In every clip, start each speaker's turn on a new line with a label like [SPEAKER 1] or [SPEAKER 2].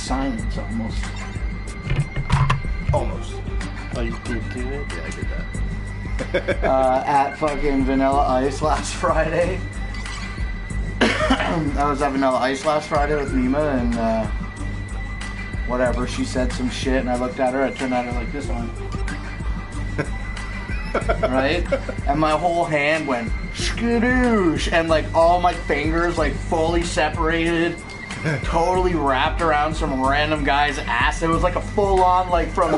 [SPEAKER 1] silence almost.
[SPEAKER 2] Almost.
[SPEAKER 1] Oh, you did do it?
[SPEAKER 2] Yeah, I did that.
[SPEAKER 1] At fucking Vanilla Ice last Friday. I was at Vanilla Ice last Friday with Nima and whatever. She said some shit and I looked at her. I turned at her like this one. Right? And my whole hand went skadoosh and like all my fingers like fully separated. Totally wrapped around some random guy's ass. It was like a full on like from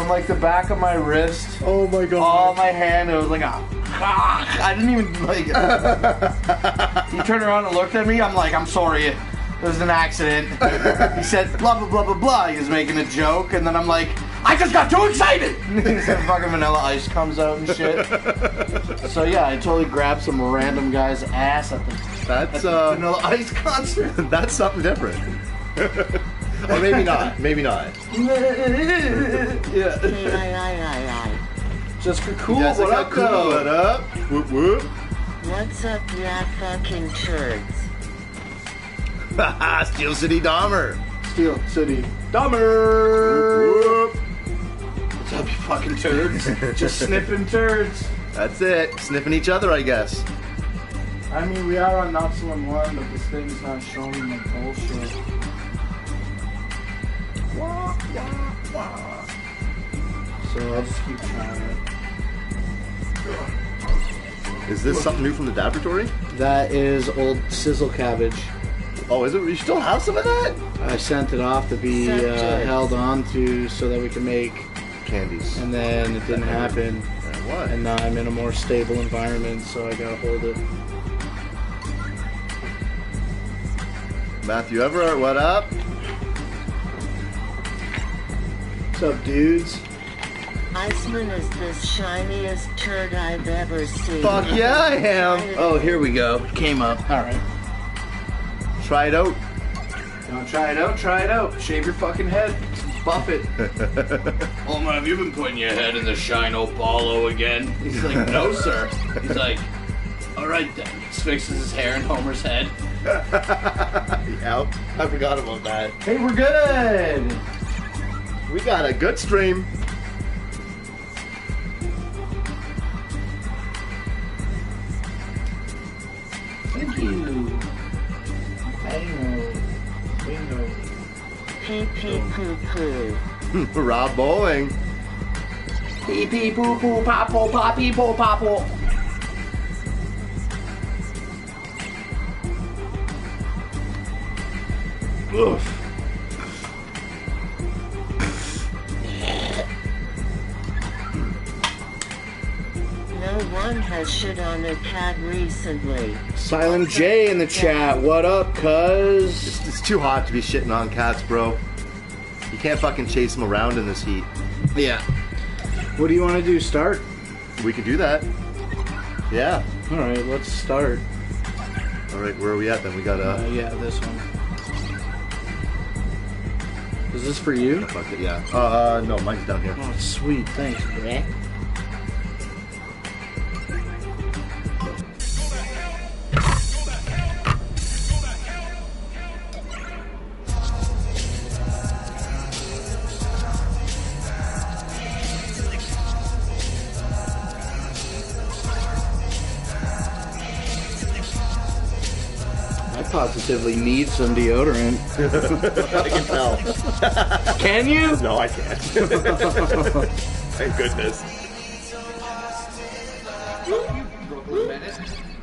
[SPEAKER 1] like the back of my wrist.
[SPEAKER 2] Oh my god.
[SPEAKER 1] All my hand. It was like a. I didn't even like. He turned around and looked at me. I'm like, I'm sorry. It was an accident. He said blah blah blah blah blah. He was making a joke, and then I'm like, I just got too excited. He said fucking Vanilla Ice comes out and shit. So yeah, I totally grabbed some random guy's ass at the Vanilla Ice concert.
[SPEAKER 2] That's something different. Or maybe not. Maybe not.
[SPEAKER 1] Yeah. Just cool.
[SPEAKER 2] Jessica,
[SPEAKER 1] What up,
[SPEAKER 2] cool.
[SPEAKER 1] though?
[SPEAKER 2] What up? Whoop whoop.
[SPEAKER 3] What's up, ya fucking turds?
[SPEAKER 2] Steel City Dahmer.
[SPEAKER 1] Steel City Dumber.
[SPEAKER 2] Whoop.
[SPEAKER 1] What's up, you fucking turds? Just sniffing turds.
[SPEAKER 2] That's it. Sniffing each other, I guess.
[SPEAKER 1] I mean, we are on Not So In One, but this thing's not showing me bullshit.
[SPEAKER 2] Wah, wah, wah.
[SPEAKER 1] So I'll just keep trying it.
[SPEAKER 2] Is this something new from the laboratory?
[SPEAKER 1] That is old sizzle cabbage.
[SPEAKER 2] Oh, is it? You still have some of that?
[SPEAKER 1] I sent it off to be held on to so that we can make
[SPEAKER 2] Candies.
[SPEAKER 1] and then it didn't happen.
[SPEAKER 2] And what?
[SPEAKER 1] And now I'm in a more stable environment, so I gotta hold it.
[SPEAKER 2] Matthew Everett, what up?
[SPEAKER 1] What's up, dudes?
[SPEAKER 3] Iceman is the shiniest turd I've ever seen.
[SPEAKER 2] Fuck yeah, I am.
[SPEAKER 1] Oh, here we go. Came up. Alright.
[SPEAKER 2] Try it out.
[SPEAKER 1] Don't try it out, try it out. Shave your fucking head. Buff it.
[SPEAKER 4] Oh man, have you been putting your head in the Shino Paulo again? He's like, no sir. He's like, alright then. He fixes his hair in Homer's head.
[SPEAKER 2] Yeah, I forgot about that.
[SPEAKER 1] Hey, we're good!
[SPEAKER 2] We got a good stream.
[SPEAKER 1] Thank you. Bingo.
[SPEAKER 3] Pee pee poo poo.
[SPEAKER 2] Rob Bowling.
[SPEAKER 1] Pee pee poo poo popo poppy po popo.
[SPEAKER 2] Oof.
[SPEAKER 3] No one has shit on a cat recently.
[SPEAKER 1] Silent J in the chat. What up, cuz?
[SPEAKER 2] It's too hot to be shitting on cats, bro. You can't fucking chase them around in this heat.
[SPEAKER 1] Yeah. What do you want to do? Start?
[SPEAKER 2] We could do that. Yeah.
[SPEAKER 1] Alright, let's start.
[SPEAKER 2] Alright, where are we at then? We got
[SPEAKER 1] Yeah, this one. Is this for you?
[SPEAKER 2] fuck it, yeah. No, mine's down here.
[SPEAKER 1] Oh, sweet. Thanks, bruh. I positively need some deodorant.
[SPEAKER 2] I can tell.
[SPEAKER 1] Can you?
[SPEAKER 2] No, I can't. Thank goodness.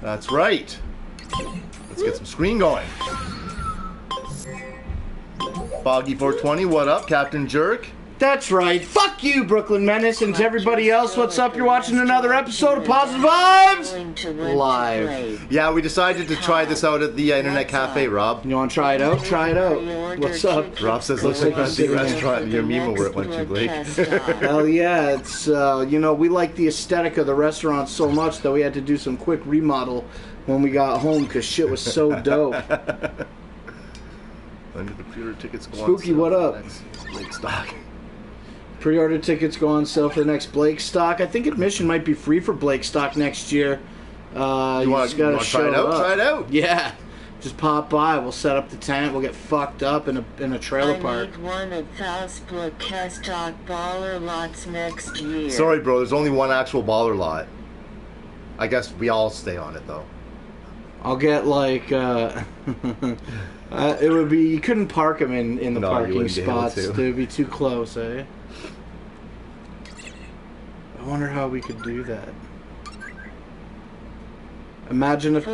[SPEAKER 2] That's right. Let's get some screen going. Foggy 420, what up, Captain Jerk?
[SPEAKER 1] That's right. Fuck you, Brooklyn Menace, and to everybody else, what's up? You're watching another episode of Positive Vibes Live.
[SPEAKER 2] Yeah, we decided to try this out at the Internet Cafe, Rob.
[SPEAKER 1] You want to try it out? Try it out. What's up?
[SPEAKER 2] Rob says, looks like a big restaurant. Your meme will went to, Blake.
[SPEAKER 1] Hell yeah, it's, you know, we like the aesthetic of the restaurant so much that we had to do some quick remodel when we got home because shit was so dope.
[SPEAKER 2] When did the pre-order tickets go
[SPEAKER 1] Spooky,
[SPEAKER 2] on sale
[SPEAKER 1] what
[SPEAKER 2] for
[SPEAKER 1] up?
[SPEAKER 2] the next Blake stock?
[SPEAKER 1] Pre-order tickets go on sale for the next Blake stock. I think admission might be free for Blake stock next year.
[SPEAKER 2] You want to try it out? Try it out.
[SPEAKER 1] Yeah. Just pop by. We'll set up the tent. We'll get fucked up in a trailer park.
[SPEAKER 3] I need one of those stock baller lots next year.
[SPEAKER 2] Sorry, bro. There's only one actual baller lot. I guess we all stay on it though.
[SPEAKER 1] I'll get like it would be, you couldn't park them in the parking spots. It would be too close, eh? I wonder how we could do that. Imagine if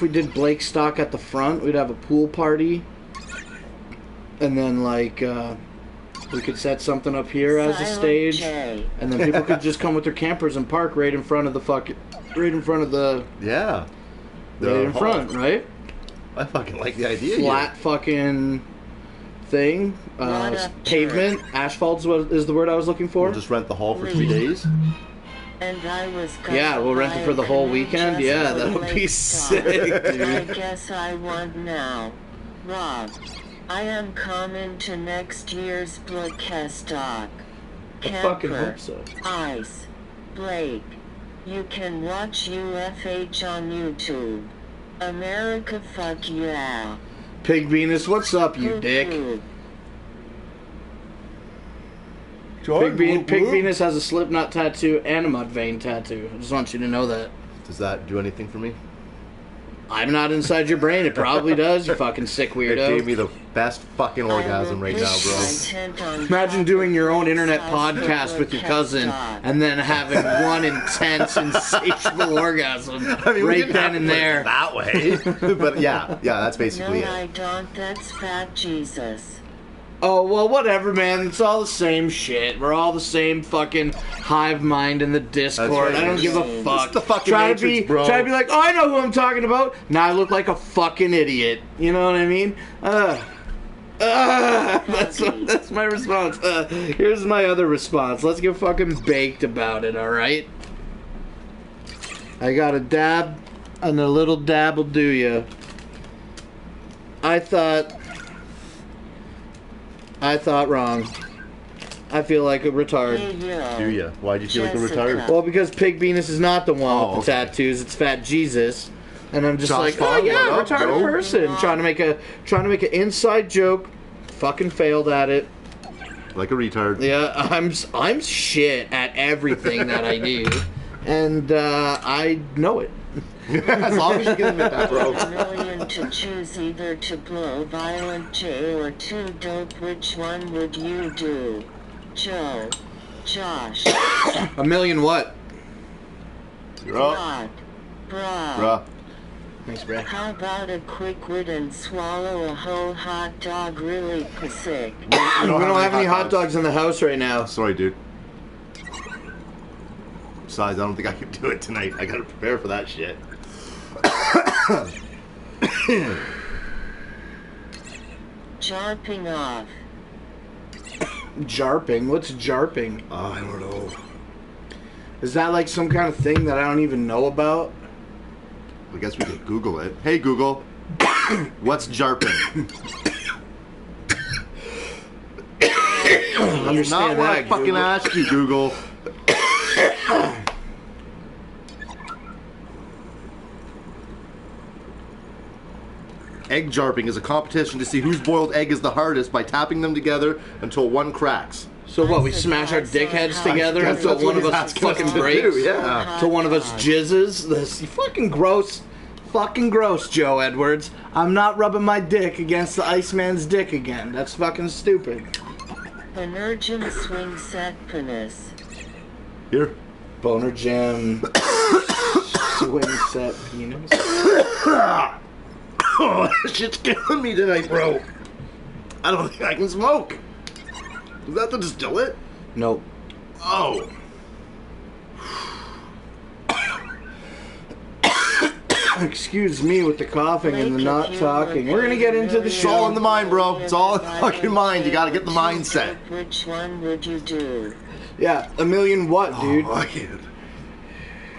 [SPEAKER 1] we did Blake stock at the front. We'd have a pool party, and then like we could set something up here as a stage, and then people could just come with their campers and park right in front of the front, right?
[SPEAKER 2] I fucking like the idea.
[SPEAKER 1] Flat fucking thing, pavement, asphalt is the word I was looking for.
[SPEAKER 2] We'll just rent the hall for 3 days.
[SPEAKER 3] And I was
[SPEAKER 1] we'll rent it for the whole weekend. Yeah, that would be sick, dude.
[SPEAKER 3] I guess I want now. Rob, I am coming to next year's Bloodcast.
[SPEAKER 1] I fucking hope so.
[SPEAKER 3] Ice, Blake, you can watch UFH on YouTube. America, fuck yeah.
[SPEAKER 1] Pig Venus, what's up, you dick? Pig Venus has a Slipknot tattoo and a Mudvayne tattoo. I just want you to know that.
[SPEAKER 2] Does that do anything for me?
[SPEAKER 1] I'm not inside your brain. It probably does, you fucking sick weirdo.
[SPEAKER 2] It gave me the best fucking orgasm right now, bro.
[SPEAKER 1] Imagine doing your own internet podcast with your cousin and then having one intense, insatiable orgasm right then and there.
[SPEAKER 2] That way. But yeah, that's basically it.
[SPEAKER 3] No, I don't. That's Fat Jesus.
[SPEAKER 1] Oh, well, whatever, man. It's all the same shit. We're all the same fucking hive mind in the Discord. Right. I don't give a fuck.
[SPEAKER 2] It's the fucking Matrix, bro.
[SPEAKER 1] Try to be like, oh, I know who I'm talking about. Now I look like a fucking idiot. You know what I mean? That's my response. Here's my other response. Let's get fucking baked about it, alright? I got a dab, and a little dab will do ya. I thought wrong. I feel like a retard.
[SPEAKER 2] Do ya? Why'd you feel like a retard?
[SPEAKER 1] Well, because Pig Venus is not the one with the tattoos. It's Fat Jesus, and I'm just like, oh yeah, retarded person, trying to make an inside joke. Fucking failed at it.
[SPEAKER 2] Like a retard.
[SPEAKER 1] Yeah, I'm shit at everything that I do, and I know it.
[SPEAKER 2] As long as you can admit that, bro.
[SPEAKER 3] $1 million to choose either to blow Violent J or too dope. Which one would you do? Joe, Josh.
[SPEAKER 1] $1 million what?
[SPEAKER 3] Bruh.
[SPEAKER 1] Thanks, Brad.
[SPEAKER 3] How about a quick wit and swallow a whole hot dog really sick?
[SPEAKER 1] We don't have any hot dogs in the house right now.
[SPEAKER 2] Sorry, dude. Besides, I don't think I can do it tonight. I gotta prepare for that shit.
[SPEAKER 3] Jarping off.
[SPEAKER 1] Jarping? What's jarping?
[SPEAKER 2] I don't know.
[SPEAKER 1] Is that like some kind of thing that I don't even know about?
[SPEAKER 2] I guess we could Google it. Hey Google, what's jarping?
[SPEAKER 1] I understand
[SPEAKER 2] Not what
[SPEAKER 1] that,
[SPEAKER 2] I fucking
[SPEAKER 1] Google.
[SPEAKER 2] asked you, Google. Egg jarping is a competition to see whose boiled egg is the hardest by tapping them together until one cracks.
[SPEAKER 1] So what, we smash our dickheads together until one of us fucking breaks?
[SPEAKER 2] Yeah.
[SPEAKER 1] Till one of us jizzes? This fucking gross, Joe Edwards. I'm not rubbing my dick against the Iceman's dick again. That's fucking stupid.
[SPEAKER 3] Energem swing set penis.
[SPEAKER 2] Here.
[SPEAKER 1] Boner Gem. Swing set penis.
[SPEAKER 2] Oh, this shit's killing me tonight, bro. I don't think I can smoke. Is that to distill it?
[SPEAKER 1] Nope.
[SPEAKER 2] Oh.
[SPEAKER 1] Excuse me with the coughing and the not talking. We're gonna get into the
[SPEAKER 2] It's all in
[SPEAKER 1] show.
[SPEAKER 2] the mind, bro. It's all in the fucking mind. You gotta get the mindset.
[SPEAKER 3] Which one would you do?
[SPEAKER 1] Yeah, $1 million what, dude?
[SPEAKER 2] Oh, I can't.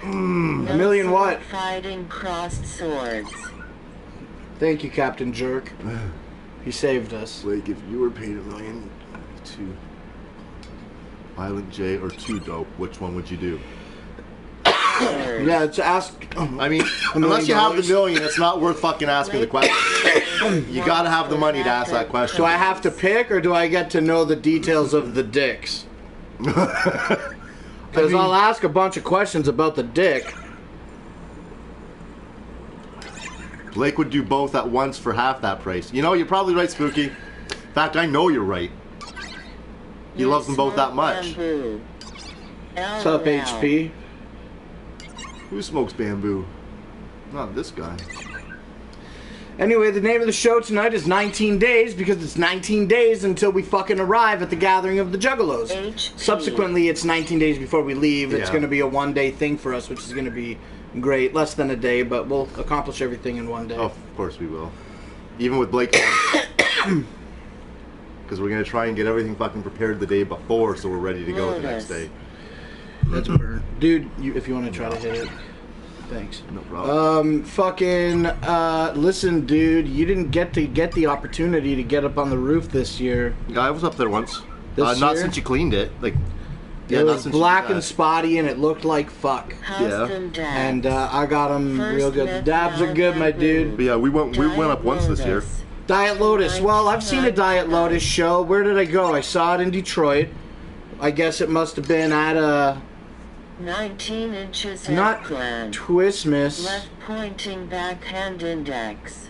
[SPEAKER 1] $1 million what?
[SPEAKER 3] Fighting crossed swords.
[SPEAKER 1] Thank you, Captain Jerk. He saved us.
[SPEAKER 2] Like, if you were paid $1 million to Violent J or 2 dope, which one would you do?
[SPEAKER 1] Yeah, it's ask.
[SPEAKER 2] I mean, unless you have the million, it's not worth fucking asking the question. You gotta have the money to ask that question.
[SPEAKER 1] Do I have to pick, or do I get to know the details of the dicks? Because I'll ask a bunch of questions about the dick.
[SPEAKER 2] Blake would do both at once for half that price. You know, you're probably right, Spooky. In fact, I know you're right. He loves them both that much.
[SPEAKER 1] What's up, HP?
[SPEAKER 2] Who smokes bamboo? Not this guy.
[SPEAKER 1] Anyway, the name of the show tonight is 19 Days because it's 19 days until we fucking arrive at the gathering of the Juggalos. Subsequently, it's 19 days before we leave. It's going to be a one-day thing for us, which is going to be great. Less than a day, but we'll accomplish everything in one day.
[SPEAKER 2] Oh, of course we will. Even with Blake. Because we're going to try and get everything fucking prepared the day before so we're ready to go the next day.
[SPEAKER 1] That's burnt. Dude, if you want to try to hit it. Thanks.
[SPEAKER 2] No problem.
[SPEAKER 1] Listen, dude, you didn't get the opportunity to get up on the roof this year.
[SPEAKER 2] Yeah, I was up there once.
[SPEAKER 1] This
[SPEAKER 2] not
[SPEAKER 1] year?
[SPEAKER 2] since you cleaned it. Like, yeah,
[SPEAKER 1] it
[SPEAKER 2] not
[SPEAKER 1] was
[SPEAKER 2] since
[SPEAKER 1] black
[SPEAKER 2] you
[SPEAKER 1] and spotty, and it looked like fuck.
[SPEAKER 2] Yeah.
[SPEAKER 1] And I got them real good. The dabs are good, my dude.
[SPEAKER 2] But yeah, we went up once this year.
[SPEAKER 1] Diet Lotus. Well, I've seen a Diet Lotus show. Where did I go? I saw it in Detroit. I guess it must have been at a...
[SPEAKER 3] 19 inches
[SPEAKER 1] not
[SPEAKER 3] headplant.
[SPEAKER 1] Twistmas.
[SPEAKER 3] Left pointing backhand index.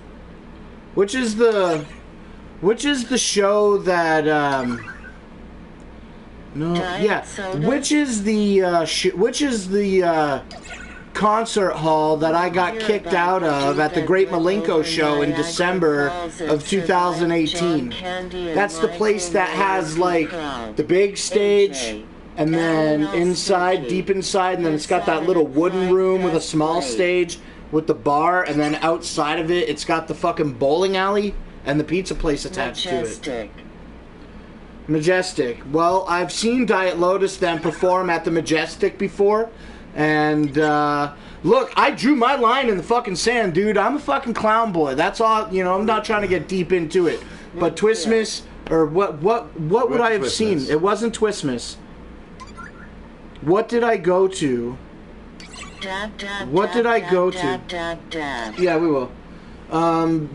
[SPEAKER 1] Which is the show that no
[SPEAKER 3] Diet
[SPEAKER 1] yeah
[SPEAKER 3] soda?
[SPEAKER 1] which is the concert hall that I got kicked out of at the Great Malenko show in December of 2018. That's the place that has like the big stage. And then inside, deep inside, and then it's got that little wooden room with a small stage with the bar, and then outside of it, it's got the fucking bowling alley and the pizza place attached to it. Majestic. Well, I've seen Diet Lotus then perform at the Majestic before, and look, I drew my line in the fucking sand, dude. I'm a fucking clown boy. That's all. You know, I'm not trying to get deep into it. But Twistmas, or what would I have seen? It wasn't Twistmas. What did I go to? What did I go to? Yeah, we will.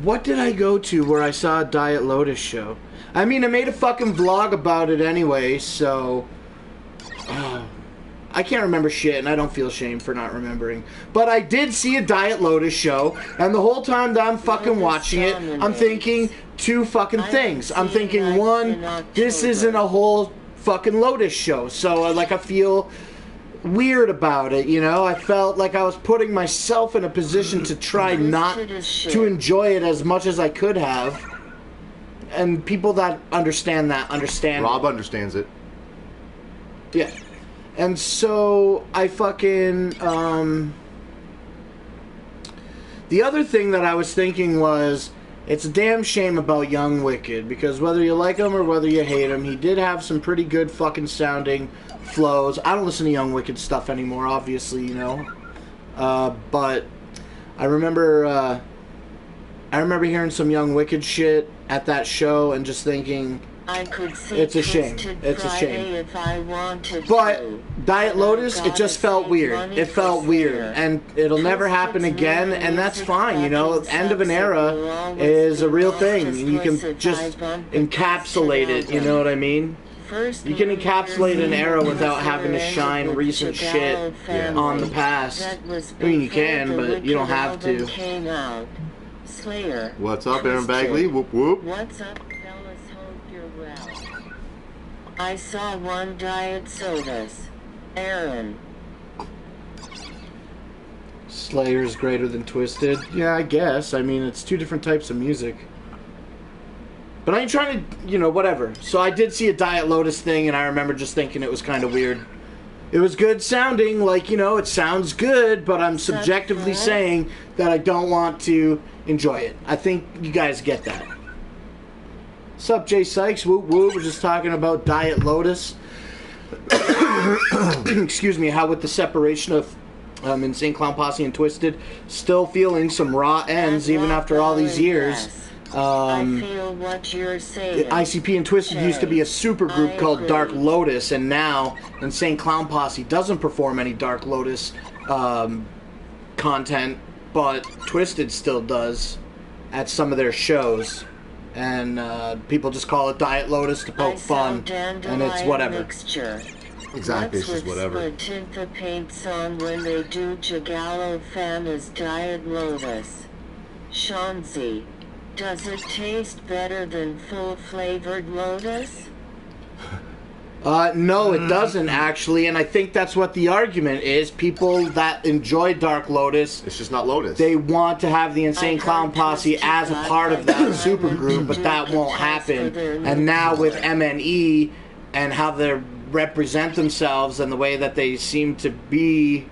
[SPEAKER 1] What did I go to where I saw a Diet Lotus show? I mean, I made a fucking vlog about it anyway, so... I can't remember shit, and I don't feel shame for not remembering. But I did see a Diet Lotus show, and the whole time that I'm fucking watching it, I'm thinking two fucking things. I'm thinking, one, this isn't a whole fucking Lotus show, so like I feel weird about it, you know. I felt like I was putting myself in a position to try not to enjoy it as much as I could have, and people that understand
[SPEAKER 2] Rob understands it.
[SPEAKER 1] Yeah. And so I fucking the other thing that I was thinking was, it's a damn shame about Young Wicked, because whether you like him or whether you hate him, he did have some pretty good fucking sounding flows. I don't listen to Young Wicked stuff anymore, obviously, you know. But I remember hearing some Young Wicked shit at that show and just thinking, it's a shame. It's a shame. But Diet Lotus, it just felt weird. It felt weird, and it'll never happen again, and that's fine. You know, end of an era is a real thing. You can just encapsulate it. You know what I mean? You can encapsulate an era without having to shine recent shit on the past. I mean, you can, but you don't have to.
[SPEAKER 2] What's up, Aaron Bagley? Whoop whoop.
[SPEAKER 3] What's up, fellas? Hope you're well. I saw one Diet Sodas. Aaron.
[SPEAKER 1] Slayer's greater than Twisted? Yeah, I guess. I mean, it's two different types of music. But I ain't trying to, you know, whatever. So I did see a Diet Lotus thing, and I remember just thinking it was kind of weird. It was good sounding, like, you know, it sounds good, but I'm subjectively saying that I don't want to enjoy it. I think you guys get that. What's up, Jay Sykes? Whoop whoop. We're just talking about Diet Lotus. Excuse me, how with the separation of Insane Clown Posse and Twisted, still feeling some raw ends even after all these years.
[SPEAKER 3] I feel what you're saying.
[SPEAKER 5] ICP and Twisted used to be a super group called Dark Lotus, and now Insane Clown Posse doesn't perform any Dark Lotus content, but Twisted still does at some of their shows. And people just call it Diet Lotus to poke fun, and it's whatever.
[SPEAKER 3] Mixture.
[SPEAKER 2] Exactly, it's just whatever.
[SPEAKER 3] What's with the paint song when they do Juggalo Fam as Diet Lotus? Shanzi, does it taste better than full-flavored Lotus?
[SPEAKER 5] No, it doesn't actually, and I think that's what the argument is. People that enjoy Dark Lotus,
[SPEAKER 2] It's just not Lotus.
[SPEAKER 5] they want to have the Insane Clown Posse as a part of that super group, but that won't happen. And now with MNE and how they represent themselves and the way that they seem to be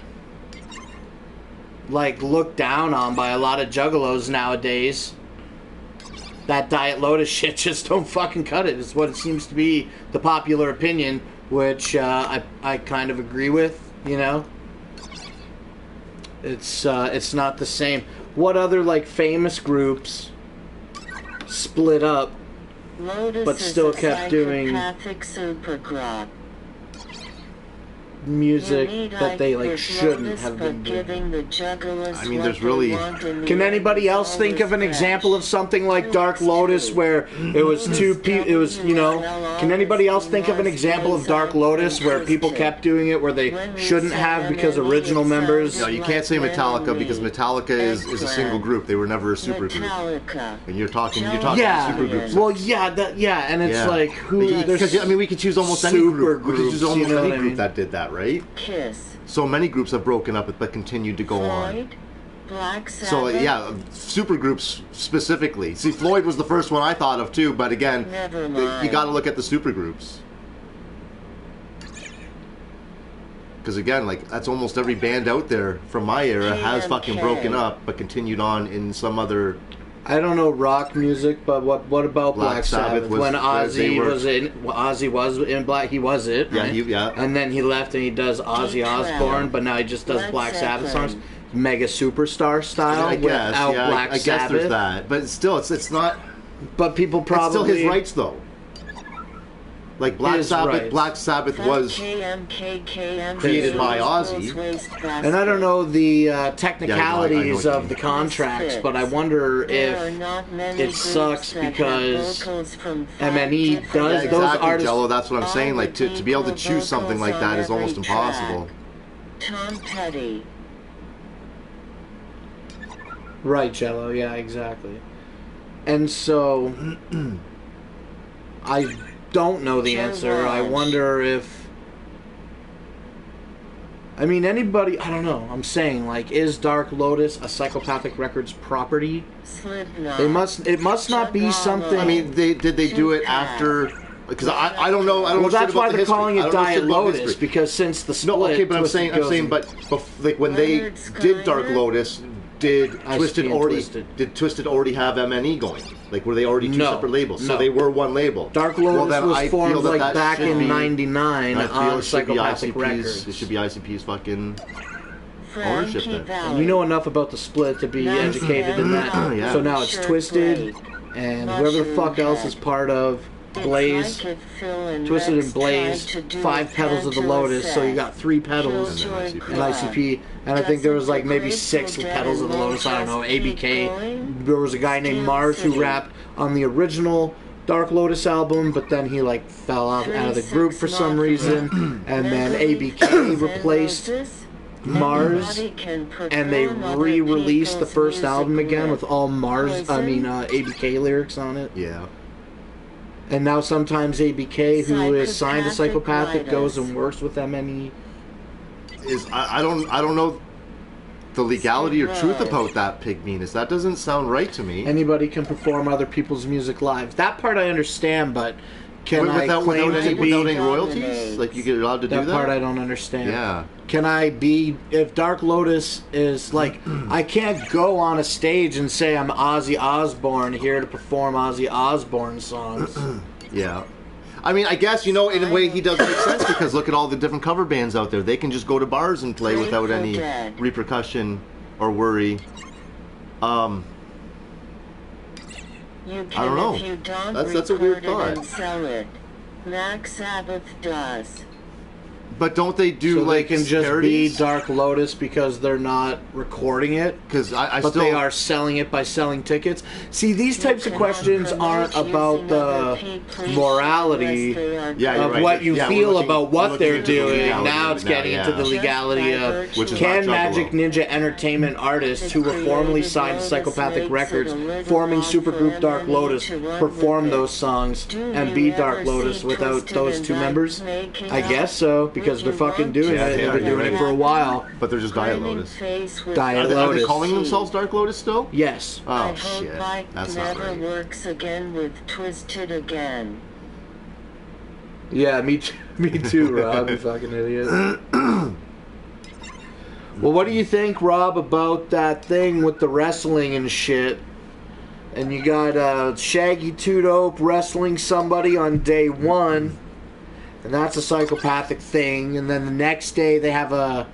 [SPEAKER 5] like looked down on by a lot of juggalos nowadays, that Diet Lotus shit just don't fucking cut it. It's what it seems to be the popular opinion, which I kind of agree with, you know? It's not the same. What other, like, famous groups split up
[SPEAKER 3] Lotus
[SPEAKER 5] but still
[SPEAKER 3] is a
[SPEAKER 5] kept doing
[SPEAKER 3] psychopathic supergroup.
[SPEAKER 5] music
[SPEAKER 3] You need
[SPEAKER 5] that they, like,
[SPEAKER 3] Lotus,
[SPEAKER 5] shouldn't have
[SPEAKER 3] but
[SPEAKER 5] been doing?
[SPEAKER 3] giving the juggalos
[SPEAKER 2] I mean,
[SPEAKER 3] what
[SPEAKER 2] there's
[SPEAKER 3] they
[SPEAKER 2] really-
[SPEAKER 3] want in the
[SPEAKER 5] Can
[SPEAKER 3] end
[SPEAKER 5] anybody
[SPEAKER 3] is
[SPEAKER 5] else think of an
[SPEAKER 3] always
[SPEAKER 5] example of
[SPEAKER 3] fresh.
[SPEAKER 5] something like Dark Lotus where it was it was, you know, can anybody else think of an example of Dark Lotus where people kept doing it where they shouldn't have because original members?
[SPEAKER 2] No, you can't say Metallica because Metallica is a single group. They were never a super group.
[SPEAKER 3] Metallica.
[SPEAKER 2] And you're talking
[SPEAKER 5] Yeah,
[SPEAKER 2] super groups.
[SPEAKER 5] well, yeah, and it's like who?
[SPEAKER 2] Because I mean, we could choose almost any
[SPEAKER 5] super
[SPEAKER 2] group. We could choose
[SPEAKER 5] groups,
[SPEAKER 2] almost
[SPEAKER 5] you know
[SPEAKER 2] any
[SPEAKER 5] what I
[SPEAKER 2] group
[SPEAKER 5] mean?
[SPEAKER 2] that did that, right?
[SPEAKER 3] Kiss.
[SPEAKER 2] So many groups have broken up but continued to go on.
[SPEAKER 3] Floyd. Black Sabbath.
[SPEAKER 2] So yeah, super groups specifically. See, Floyd was the first one I thought of too, but again,
[SPEAKER 3] Never mind.
[SPEAKER 2] you got to look at the super groups. Because again, like that's almost every band out there from my era has fucking broken up but continued on in some other.
[SPEAKER 5] I don't know rock music, but what about Black Sabbath?
[SPEAKER 2] was-
[SPEAKER 5] When
[SPEAKER 2] they
[SPEAKER 5] Ozzy
[SPEAKER 2] were-
[SPEAKER 5] Ozzy was in Black, he was it.
[SPEAKER 2] Yeah,
[SPEAKER 5] right?
[SPEAKER 2] yeah.
[SPEAKER 5] And then he left and he does Ozzy Osbourne, but now he just does
[SPEAKER 3] Led
[SPEAKER 5] Black Sabbath
[SPEAKER 3] Zeppelin.
[SPEAKER 5] songs, mega superstar style
[SPEAKER 2] I guess,
[SPEAKER 5] without
[SPEAKER 2] yeah,
[SPEAKER 5] Black
[SPEAKER 2] I guess
[SPEAKER 5] Sabbath.
[SPEAKER 2] there's that, but still, it's not.
[SPEAKER 5] But people
[SPEAKER 2] It's
[SPEAKER 5] probably
[SPEAKER 2] still his rights though. Like Black
[SPEAKER 5] His
[SPEAKER 2] Sabbath,
[SPEAKER 5] rights.
[SPEAKER 2] Black Sabbath was
[SPEAKER 3] KMKKM
[SPEAKER 2] created by Ozzy.
[SPEAKER 5] And I don't know the
[SPEAKER 2] I know
[SPEAKER 5] technicalities
[SPEAKER 2] what you
[SPEAKER 5] of
[SPEAKER 2] mean.
[SPEAKER 5] the contracts, but I wonder if it sucks because MNE does
[SPEAKER 2] Yeah,
[SPEAKER 5] those
[SPEAKER 2] exactly,
[SPEAKER 5] artists.
[SPEAKER 2] Jello. That's what I'm saying. Like to be able to choose something like that is almost impossible.
[SPEAKER 3] Tom Petty.
[SPEAKER 5] Right, Jello. Yeah, exactly. And so I don't know the answer. I wonder if. I mean, anybody. I don't know. I'm saying, like, is Dark Lotus a Psychopathic Records property?
[SPEAKER 3] Slipknot.
[SPEAKER 5] They must. It must not be something.
[SPEAKER 2] I mean, did they do it after? Because I don't know. I don't
[SPEAKER 5] well,
[SPEAKER 2] know shit
[SPEAKER 5] that's why
[SPEAKER 2] about the
[SPEAKER 5] they're
[SPEAKER 2] history.
[SPEAKER 5] calling
[SPEAKER 2] I
[SPEAKER 5] it
[SPEAKER 2] don't know shit
[SPEAKER 5] Diet
[SPEAKER 2] about
[SPEAKER 5] Lotus
[SPEAKER 2] history.
[SPEAKER 5] because since the split.
[SPEAKER 2] No, okay, but I'm
[SPEAKER 5] Twisted
[SPEAKER 2] saying,
[SPEAKER 5] goes in-
[SPEAKER 2] like when they
[SPEAKER 3] Leonard
[SPEAKER 2] did Dark
[SPEAKER 3] Skyner?
[SPEAKER 2] Lotus, did
[SPEAKER 5] Ice
[SPEAKER 2] Twisted
[SPEAKER 5] Tea and
[SPEAKER 2] already
[SPEAKER 5] Twisted.
[SPEAKER 2] did Twisted already have MNE going? Like were they already two
[SPEAKER 5] No,
[SPEAKER 2] separate labels?
[SPEAKER 5] no.
[SPEAKER 2] So they were one label.
[SPEAKER 5] Dark Lotus
[SPEAKER 2] then
[SPEAKER 5] was
[SPEAKER 2] I
[SPEAKER 5] formed
[SPEAKER 2] feel that
[SPEAKER 5] like
[SPEAKER 2] that
[SPEAKER 5] back
[SPEAKER 2] should
[SPEAKER 5] in
[SPEAKER 2] be-
[SPEAKER 5] '99
[SPEAKER 2] I feel
[SPEAKER 5] on
[SPEAKER 2] it should be
[SPEAKER 5] Psychopathic
[SPEAKER 2] ICP's.
[SPEAKER 5] Records.
[SPEAKER 2] It should be ICP's fucking. ownership
[SPEAKER 3] Frankie
[SPEAKER 2] there.
[SPEAKER 3] Valli.
[SPEAKER 5] You know enough about the split to be
[SPEAKER 3] Nice
[SPEAKER 5] educated in that.
[SPEAKER 2] Yeah.
[SPEAKER 5] So now it's
[SPEAKER 3] Sure,
[SPEAKER 5] Twisted
[SPEAKER 3] great.
[SPEAKER 5] and whoever the fuck else is part of Blaze.
[SPEAKER 3] It's like if Phil and
[SPEAKER 5] Twisted
[SPEAKER 3] Rex
[SPEAKER 5] and Blaze,
[SPEAKER 3] tried to do
[SPEAKER 5] 5
[SPEAKER 3] a
[SPEAKER 5] petals of the
[SPEAKER 3] Pantera
[SPEAKER 5] Lotus, so you
[SPEAKER 3] set.
[SPEAKER 5] got 3 petals
[SPEAKER 3] Killjoy
[SPEAKER 2] and
[SPEAKER 5] in
[SPEAKER 3] Club.
[SPEAKER 5] ICP, and I think there was like maybe
[SPEAKER 3] Grateful
[SPEAKER 5] 6
[SPEAKER 3] Dead
[SPEAKER 5] petals of the
[SPEAKER 3] and
[SPEAKER 5] Lotus, I don't know,
[SPEAKER 3] Lotus keep
[SPEAKER 5] ABK.
[SPEAKER 3] going.
[SPEAKER 5] There was a guy named
[SPEAKER 3] Steel
[SPEAKER 5] Mars who
[SPEAKER 3] City.
[SPEAKER 5] rapped on the original Dark Lotus album, but then he like fell out of the group for some reason, and then ABK replaced Mars, and they re-released the first album again with all ABK lyrics on it.
[SPEAKER 2] Yeah.
[SPEAKER 5] And now sometimes ABK, who is signed to
[SPEAKER 3] Psychopathic
[SPEAKER 5] Psychopathic, goes and
[SPEAKER 3] writers.
[SPEAKER 5] works with MNE.
[SPEAKER 2] I don't know the legality or truth about that pygminess. That doesn't sound right to me.
[SPEAKER 5] Anybody can perform other people's music live. That part I understand, but can I
[SPEAKER 2] without
[SPEAKER 5] claim to be...
[SPEAKER 2] any royalties? Like you get allowed to do
[SPEAKER 5] that
[SPEAKER 2] that?
[SPEAKER 5] part I don't understand.
[SPEAKER 2] Yeah.
[SPEAKER 5] Can I be... If Dark Lotus is like... I can't go on a stage and say I'm Ozzy Osbourne here to perform Ozzy Osbourne songs.
[SPEAKER 2] Yeah. I mean, I guess, in a way he does make sense because look at all the different cover bands out there. They can just go to bars and play without any
[SPEAKER 3] Dead.
[SPEAKER 2] repercussion or worry.
[SPEAKER 3] You
[SPEAKER 2] I don't know.
[SPEAKER 3] If you don't
[SPEAKER 2] That's a weird
[SPEAKER 3] record it
[SPEAKER 2] thought.
[SPEAKER 3] and sell it. Black Sabbath does.
[SPEAKER 2] But don't they do
[SPEAKER 5] So
[SPEAKER 2] like
[SPEAKER 5] they can just
[SPEAKER 2] parodies?
[SPEAKER 5] be Dark Lotus because they're not recording it?
[SPEAKER 2] Because I
[SPEAKER 5] But
[SPEAKER 2] still
[SPEAKER 5] they are selling it by selling tickets. See, these types of questions aren't about the morality
[SPEAKER 2] Yeah, you're
[SPEAKER 5] of
[SPEAKER 2] right.
[SPEAKER 5] what you
[SPEAKER 2] Yeah, we're
[SPEAKER 5] feel
[SPEAKER 2] looking-
[SPEAKER 5] about
[SPEAKER 2] we're
[SPEAKER 5] what
[SPEAKER 2] looking
[SPEAKER 5] they're
[SPEAKER 2] into the
[SPEAKER 5] doing.
[SPEAKER 2] legality
[SPEAKER 5] Now
[SPEAKER 2] of
[SPEAKER 5] it's
[SPEAKER 2] it
[SPEAKER 5] getting
[SPEAKER 2] now,
[SPEAKER 5] into
[SPEAKER 2] yeah.
[SPEAKER 5] the legality of
[SPEAKER 2] Which is
[SPEAKER 5] can
[SPEAKER 2] not
[SPEAKER 5] Magic
[SPEAKER 2] juggalo.
[SPEAKER 5] Ninja Entertainment artists who were formerly signed to Psychopathic Records, forming supergroup Dark Lotus, perform those songs and be Dark Lotus without those two members? I guess so, because they're fucking doing
[SPEAKER 2] Yeah,
[SPEAKER 5] it.
[SPEAKER 2] they
[SPEAKER 5] They've
[SPEAKER 2] are,
[SPEAKER 5] been doing
[SPEAKER 2] you're
[SPEAKER 5] it
[SPEAKER 2] right.
[SPEAKER 5] for a while.
[SPEAKER 2] But they're just Diet Lotus.
[SPEAKER 5] Diet
[SPEAKER 2] Are they
[SPEAKER 5] Lotus.
[SPEAKER 2] calling themselves Dark Lotus still?
[SPEAKER 5] Yes.
[SPEAKER 2] Oh
[SPEAKER 3] I hope
[SPEAKER 2] shit,
[SPEAKER 3] Mike
[SPEAKER 2] that's not
[SPEAKER 3] never
[SPEAKER 2] right.
[SPEAKER 3] works again with Twisted again.
[SPEAKER 5] Yeah, me too, me too, Rob, you fucking idiot. Well, what do you think, Rob, about that thing with the wrestling and shit? And you got Shaggy 2 Dope wrestling somebody on day one, and that's a psychopathic thing. And then the next day they have a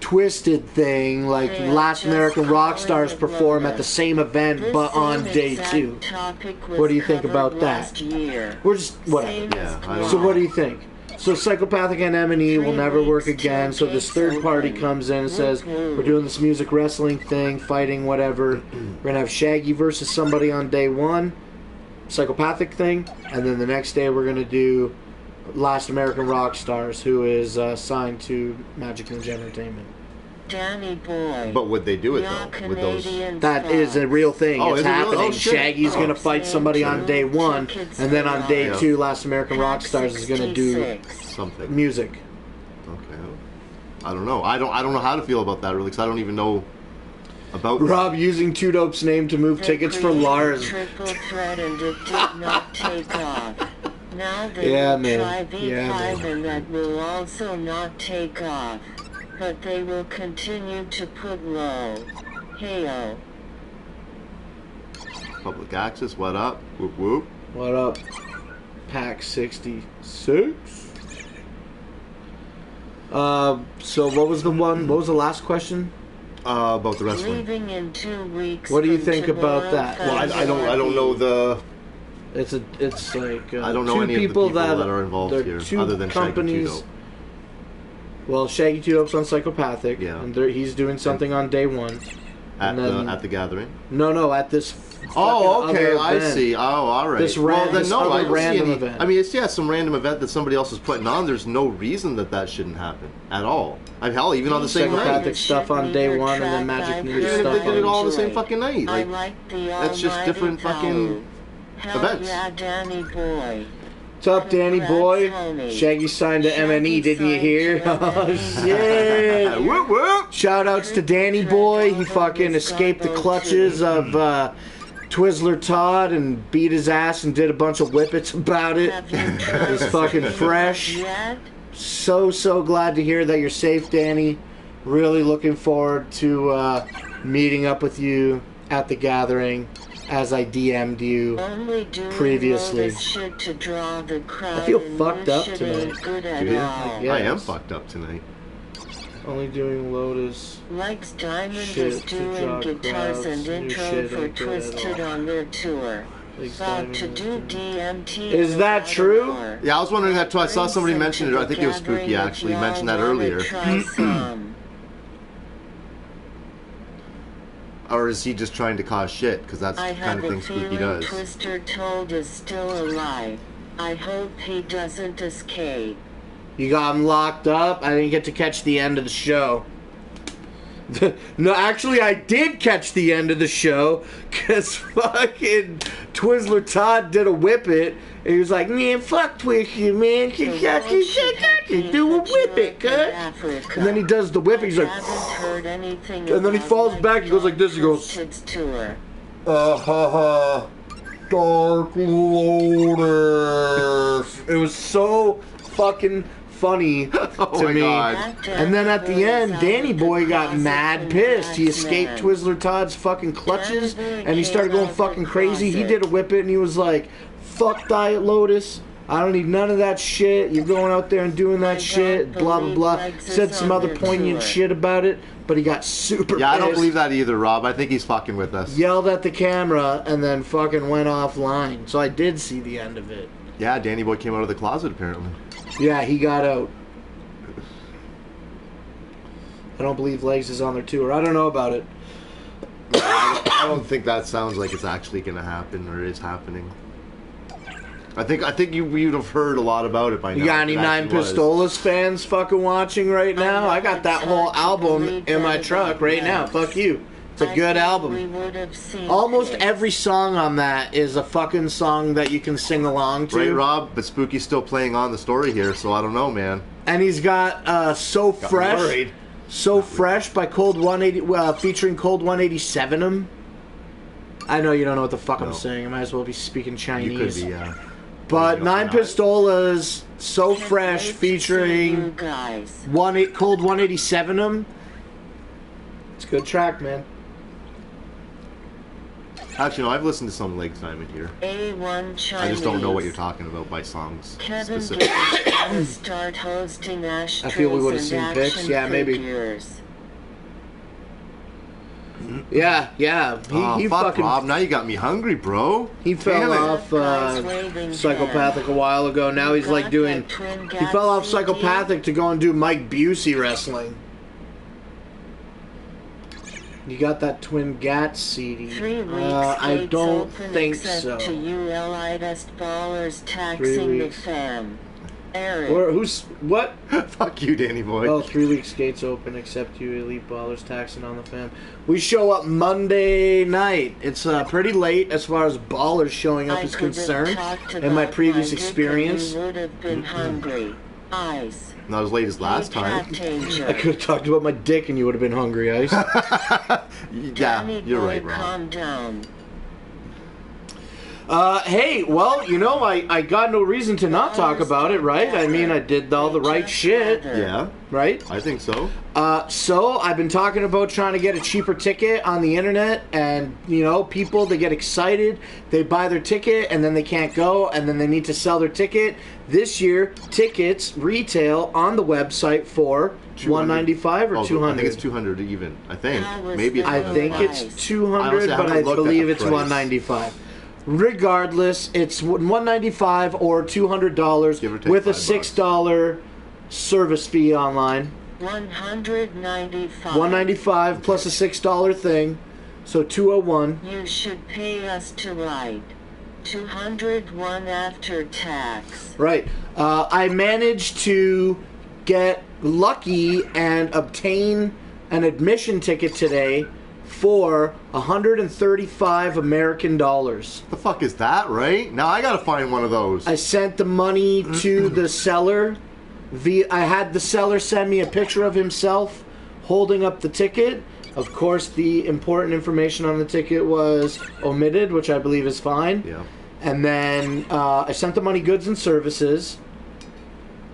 [SPEAKER 5] twisted thing, like
[SPEAKER 3] They are
[SPEAKER 5] Last
[SPEAKER 3] just
[SPEAKER 5] American Rock
[SPEAKER 3] calling
[SPEAKER 5] Stars
[SPEAKER 3] it
[SPEAKER 5] perform at
[SPEAKER 3] Lotus.
[SPEAKER 5] the same event,
[SPEAKER 3] This
[SPEAKER 5] but on
[SPEAKER 3] same
[SPEAKER 5] day
[SPEAKER 3] exact
[SPEAKER 5] 2.
[SPEAKER 3] topic was
[SPEAKER 5] What do you think
[SPEAKER 3] covered
[SPEAKER 5] about that?
[SPEAKER 3] last year.
[SPEAKER 5] We're just whatever.
[SPEAKER 3] Same
[SPEAKER 2] Yeah,
[SPEAKER 3] as
[SPEAKER 2] I don't
[SPEAKER 5] So
[SPEAKER 2] know.
[SPEAKER 5] what do you think? So Psychopathic and M&E will never work again. So this third party comes in and says, we're doing this music wrestling thing, fighting whatever. We're going to have Shaggy versus somebody on day one, Psychopathic thing. And then the next day we're going to do Last American Rock Stars, who is signed to Magic Ninja Entertainment.
[SPEAKER 3] Danny Boy.
[SPEAKER 2] But would they do it
[SPEAKER 3] Your
[SPEAKER 2] though? With those?
[SPEAKER 3] Canadian
[SPEAKER 5] That is a real thing.
[SPEAKER 2] Oh,
[SPEAKER 5] It's
[SPEAKER 2] is it real?
[SPEAKER 5] happening.
[SPEAKER 2] Oh, shit.
[SPEAKER 5] Shaggy's going to fight somebody on day one, and then on day
[SPEAKER 2] Yeah.
[SPEAKER 5] 2, Last American Rock Stars is going to do
[SPEAKER 2] Something.
[SPEAKER 5] music.
[SPEAKER 2] Okay. I don't know. I don't know how to feel about that really, because I don't even know about.
[SPEAKER 5] Rob using 2 Dope's name to move tickets for Lars.
[SPEAKER 3] Triple threat and it did not take off. Now they
[SPEAKER 5] Yeah,
[SPEAKER 3] will
[SPEAKER 5] man.
[SPEAKER 3] try V5
[SPEAKER 5] Yeah, man.
[SPEAKER 3] and that will also not take off. But they will continue to put low. Heyo.
[SPEAKER 2] Public access. What up? Whoop whoop.
[SPEAKER 5] What up? Pack 66? So what was the one? What was the last question?
[SPEAKER 2] About the wrestling.
[SPEAKER 3] Leaving in 2 weeks.
[SPEAKER 5] What do you
[SPEAKER 3] from
[SPEAKER 5] think about
[SPEAKER 3] tomorrow,
[SPEAKER 5] that?
[SPEAKER 2] Well, I don't know the.
[SPEAKER 5] It's like
[SPEAKER 2] I don't know
[SPEAKER 5] two
[SPEAKER 2] any of the
[SPEAKER 5] people
[SPEAKER 2] people that are involved
[SPEAKER 5] they're
[SPEAKER 2] here,
[SPEAKER 5] two
[SPEAKER 2] other than Shaggy
[SPEAKER 5] companies.
[SPEAKER 2] 2 Dope.
[SPEAKER 5] Well, Shaggy 2 Dope's on Psychopathic,
[SPEAKER 2] Yeah.
[SPEAKER 5] and he's doing something on day one.
[SPEAKER 2] At
[SPEAKER 5] And then-
[SPEAKER 2] the gathering.
[SPEAKER 5] No, at this.
[SPEAKER 2] Oh,
[SPEAKER 5] fucking
[SPEAKER 2] okay,
[SPEAKER 5] other
[SPEAKER 2] I
[SPEAKER 5] event.
[SPEAKER 2] see. Oh, all right.
[SPEAKER 5] This
[SPEAKER 2] well, then
[SPEAKER 5] this
[SPEAKER 2] no,
[SPEAKER 5] other
[SPEAKER 2] I don't
[SPEAKER 5] random
[SPEAKER 2] see any.
[SPEAKER 5] event.
[SPEAKER 2] I mean, it's some random event that somebody else is putting on. There's no reason that shouldn't happen at all. Hell, even on the same night.
[SPEAKER 5] Psychopathic stuff on day one, and then Magic Ninja
[SPEAKER 2] Even if
[SPEAKER 5] stuff
[SPEAKER 2] they did it
[SPEAKER 5] on.
[SPEAKER 2] all on the same fucking night,
[SPEAKER 3] I
[SPEAKER 2] like
[SPEAKER 3] like the
[SPEAKER 2] that's just different fucking
[SPEAKER 3] Hell
[SPEAKER 2] events.
[SPEAKER 3] Yeah, Danny Boy.
[SPEAKER 5] What's up, Danny boy?
[SPEAKER 3] Congrats, homie.
[SPEAKER 5] Shaggy signed to M&E, didn't you hear? Oh shit!
[SPEAKER 2] whoop whoop.
[SPEAKER 5] Shout outs to Danny boy. He fucking escaped the clutches of Twizzler Todd and beat his ass and did a bunch of whippets about it.
[SPEAKER 3] Have you tried
[SPEAKER 5] It's fucking fresh.
[SPEAKER 3] yet?
[SPEAKER 5] So glad to hear that you're safe, Danny. Really looking forward to meeting up with you at the gathering, as I DM'd you.
[SPEAKER 3] Only doing
[SPEAKER 5] Previously.
[SPEAKER 3] all this shit to draw the crowd
[SPEAKER 5] I feel
[SPEAKER 3] and
[SPEAKER 5] fucked
[SPEAKER 3] this
[SPEAKER 5] up
[SPEAKER 3] shit
[SPEAKER 5] tonight.
[SPEAKER 3] ain't good at
[SPEAKER 2] Do you?
[SPEAKER 3] all.
[SPEAKER 5] Yeah.
[SPEAKER 2] I am
[SPEAKER 5] Yes.
[SPEAKER 2] fucked up tonight.
[SPEAKER 5] Only doing Lotus.
[SPEAKER 3] Likes Diamond
[SPEAKER 5] Shit
[SPEAKER 3] is
[SPEAKER 5] to
[SPEAKER 3] doing
[SPEAKER 5] draw
[SPEAKER 3] guitars
[SPEAKER 5] crowds,
[SPEAKER 3] and
[SPEAKER 5] new
[SPEAKER 3] intro
[SPEAKER 5] shit
[SPEAKER 3] for
[SPEAKER 5] ain't good at
[SPEAKER 3] Twisted
[SPEAKER 5] all.
[SPEAKER 3] on their tour.
[SPEAKER 5] Likes
[SPEAKER 3] About
[SPEAKER 5] Diamond
[SPEAKER 3] to
[SPEAKER 5] is
[SPEAKER 3] do
[SPEAKER 5] doing-
[SPEAKER 3] DMT.
[SPEAKER 5] Is that
[SPEAKER 3] about
[SPEAKER 5] true?
[SPEAKER 3] an hour.
[SPEAKER 2] Yeah, I was wondering that too. I saw somebody mention it. I think it was Spooky actually mentioned that earlier.
[SPEAKER 3] Try some.
[SPEAKER 2] Or is he just trying to cause shit? Because that's
[SPEAKER 3] I
[SPEAKER 2] the kind
[SPEAKER 3] have
[SPEAKER 2] of
[SPEAKER 3] a
[SPEAKER 2] thing Spooky
[SPEAKER 3] feeling
[SPEAKER 2] does.
[SPEAKER 3] Twister Toad is still alive. I hope he doesn't escape.
[SPEAKER 5] You got him locked up? I didn't get to catch the end of the show. No, actually, I did catch the end of the show because fucking Twizzler Todd did a whippet. And he was like, man, fuck Twister, man. Do a whippet, cut. And then he does the whippet. He's like,
[SPEAKER 3] and
[SPEAKER 5] and then he falls back. He goes like this. He goes,
[SPEAKER 3] tour.
[SPEAKER 5] Dark Lotus. It was so fucking funny
[SPEAKER 2] Oh
[SPEAKER 5] to
[SPEAKER 2] my
[SPEAKER 5] me.
[SPEAKER 2] God.
[SPEAKER 5] And then at the end, Danny Boy got mad pissed. He escaped Twizzler Todd's fucking clutches, and he started going fucking crazy. He did a whippet, and he was like, fuck Diet Lotus. I don't need none of that shit. You're going out there and doing that shit. Blah, blah, blah. Said some other poignant shit about it, but he got super
[SPEAKER 2] Yeah, I don't
[SPEAKER 5] pissed,
[SPEAKER 2] believe that either, Rob. I think he's fucking with us.
[SPEAKER 5] yelled at the camera, and then fucking went offline. So I did see the end of it.
[SPEAKER 2] Yeah, Danny Boy came out of the closet, apparently.
[SPEAKER 5] Yeah, he got out. I don't believe Legs is on their tour. I don't know about it.
[SPEAKER 2] I don't think that sounds like it's actually going to happen or is happening. I think you'd have heard a lot about it by now.
[SPEAKER 5] You got any
[SPEAKER 2] If it
[SPEAKER 5] Nine
[SPEAKER 2] actually was.
[SPEAKER 5] Pistolas fans fucking watching right now? I got that whole album in my truck right now. Fuck you. It's a good album. Almost every song on that is a fucking song that you can sing along to.
[SPEAKER 2] Right, Rob? But Spooky's still playing on the story here, so I don't know, man.
[SPEAKER 5] And he's got So
[SPEAKER 2] Got me
[SPEAKER 5] Fresh.
[SPEAKER 2] worried.
[SPEAKER 5] So Fresh by Cold 180, featuring Cold 187'em. I know you don't know what the fuck I'm
[SPEAKER 2] No.
[SPEAKER 5] saying. I might as well be speaking Chinese.
[SPEAKER 2] You could be, yeah.
[SPEAKER 5] But
[SPEAKER 2] You don't
[SPEAKER 5] Nine
[SPEAKER 2] know it.
[SPEAKER 5] Pistolas, So Fresh,
[SPEAKER 3] You
[SPEAKER 5] featuring
[SPEAKER 3] guys.
[SPEAKER 5] Cold 187'em. It's a good track, man.
[SPEAKER 2] Actually, no, I've listened to some Legs Diamond here.
[SPEAKER 3] A1 Chinese.
[SPEAKER 2] I just don't know what you're talking about by songs
[SPEAKER 3] Kevin
[SPEAKER 2] specifically.
[SPEAKER 3] Gage gonna start hosting ashtrays
[SPEAKER 5] I feel we would've
[SPEAKER 3] and
[SPEAKER 5] seen
[SPEAKER 3] action
[SPEAKER 5] pics. Yeah, maybe.
[SPEAKER 3] figures.
[SPEAKER 5] Yeah. He
[SPEAKER 2] Fuck,
[SPEAKER 5] fucking
[SPEAKER 2] Rob, now you got me hungry, bro.
[SPEAKER 5] he fell
[SPEAKER 2] Damn it.
[SPEAKER 5] off
[SPEAKER 3] Guys waving
[SPEAKER 5] Psychopathic a while ago. Now he's like doing. He fell off Psychopathic to go and do Mike Busey wrestling. You got that Twin Gats CD?
[SPEAKER 3] 3 weeks.
[SPEAKER 5] I
[SPEAKER 3] gates
[SPEAKER 5] don't
[SPEAKER 3] open
[SPEAKER 5] think
[SPEAKER 3] except
[SPEAKER 5] so.
[SPEAKER 3] To you elitist ballers
[SPEAKER 5] 3
[SPEAKER 3] taxing the
[SPEAKER 5] weeks.
[SPEAKER 3] fam. Eric.
[SPEAKER 5] Or who's what?
[SPEAKER 2] Fuck you, Danny Boy.
[SPEAKER 5] Oh, 3 weeks gates open except you elite ballers taxing on the fam. We show up Monday night. It's pretty late as far as ballers showing up
[SPEAKER 3] I
[SPEAKER 5] is
[SPEAKER 3] could've
[SPEAKER 5] concerned.
[SPEAKER 3] talked
[SPEAKER 5] In my
[SPEAKER 3] about
[SPEAKER 5] previous
[SPEAKER 3] dick and
[SPEAKER 5] experience,
[SPEAKER 3] you would have been hungry. Ice.
[SPEAKER 2] Not as late as last time.
[SPEAKER 5] I could have talked about my dick and you would have been hungry, Ice.
[SPEAKER 2] Yeah, you're right, Rob.
[SPEAKER 3] Calm down.
[SPEAKER 5] Hey, well, you know, I got no reason to not talk about it, right? I mean, I did all the right shit,
[SPEAKER 2] Yeah,
[SPEAKER 5] right?
[SPEAKER 2] I think so.
[SPEAKER 5] So I've been talking about trying to get a cheaper ticket on the internet, and you know, people, they get excited, they buy their ticket, and then they can't go, and then they need to sell their ticket. This year, tickets retail on the website for $195 or
[SPEAKER 2] Oh,
[SPEAKER 5] $200.
[SPEAKER 2] I think it's 200 even. I think
[SPEAKER 3] How was
[SPEAKER 2] maybe it's
[SPEAKER 3] the
[SPEAKER 5] I think
[SPEAKER 2] 195.
[SPEAKER 5] it's 200,
[SPEAKER 2] honestly
[SPEAKER 5] but
[SPEAKER 2] haven't
[SPEAKER 5] I
[SPEAKER 2] looked at
[SPEAKER 5] believe
[SPEAKER 2] the
[SPEAKER 5] it's
[SPEAKER 2] price.
[SPEAKER 5] 195. Regardless, it's $195 or $200
[SPEAKER 2] Give or take
[SPEAKER 5] with a
[SPEAKER 2] $5.
[SPEAKER 5] $6 service fee online.
[SPEAKER 3] $195.
[SPEAKER 5] $195 plus a $6 thing, so $201.
[SPEAKER 3] You should pay us to ride. $201 after tax.
[SPEAKER 5] Right. I managed to get lucky and obtain an admission ticket today for 135 American dollars.
[SPEAKER 2] The fuck is that, right? Now I gotta find one of those.
[SPEAKER 5] I sent the money to the seller. I had the seller send me a picture of himself holding up the ticket. Of course, the important information on the ticket was omitted, which I believe is fine.
[SPEAKER 2] Yeah.
[SPEAKER 5] And then I sent the money, goods and services.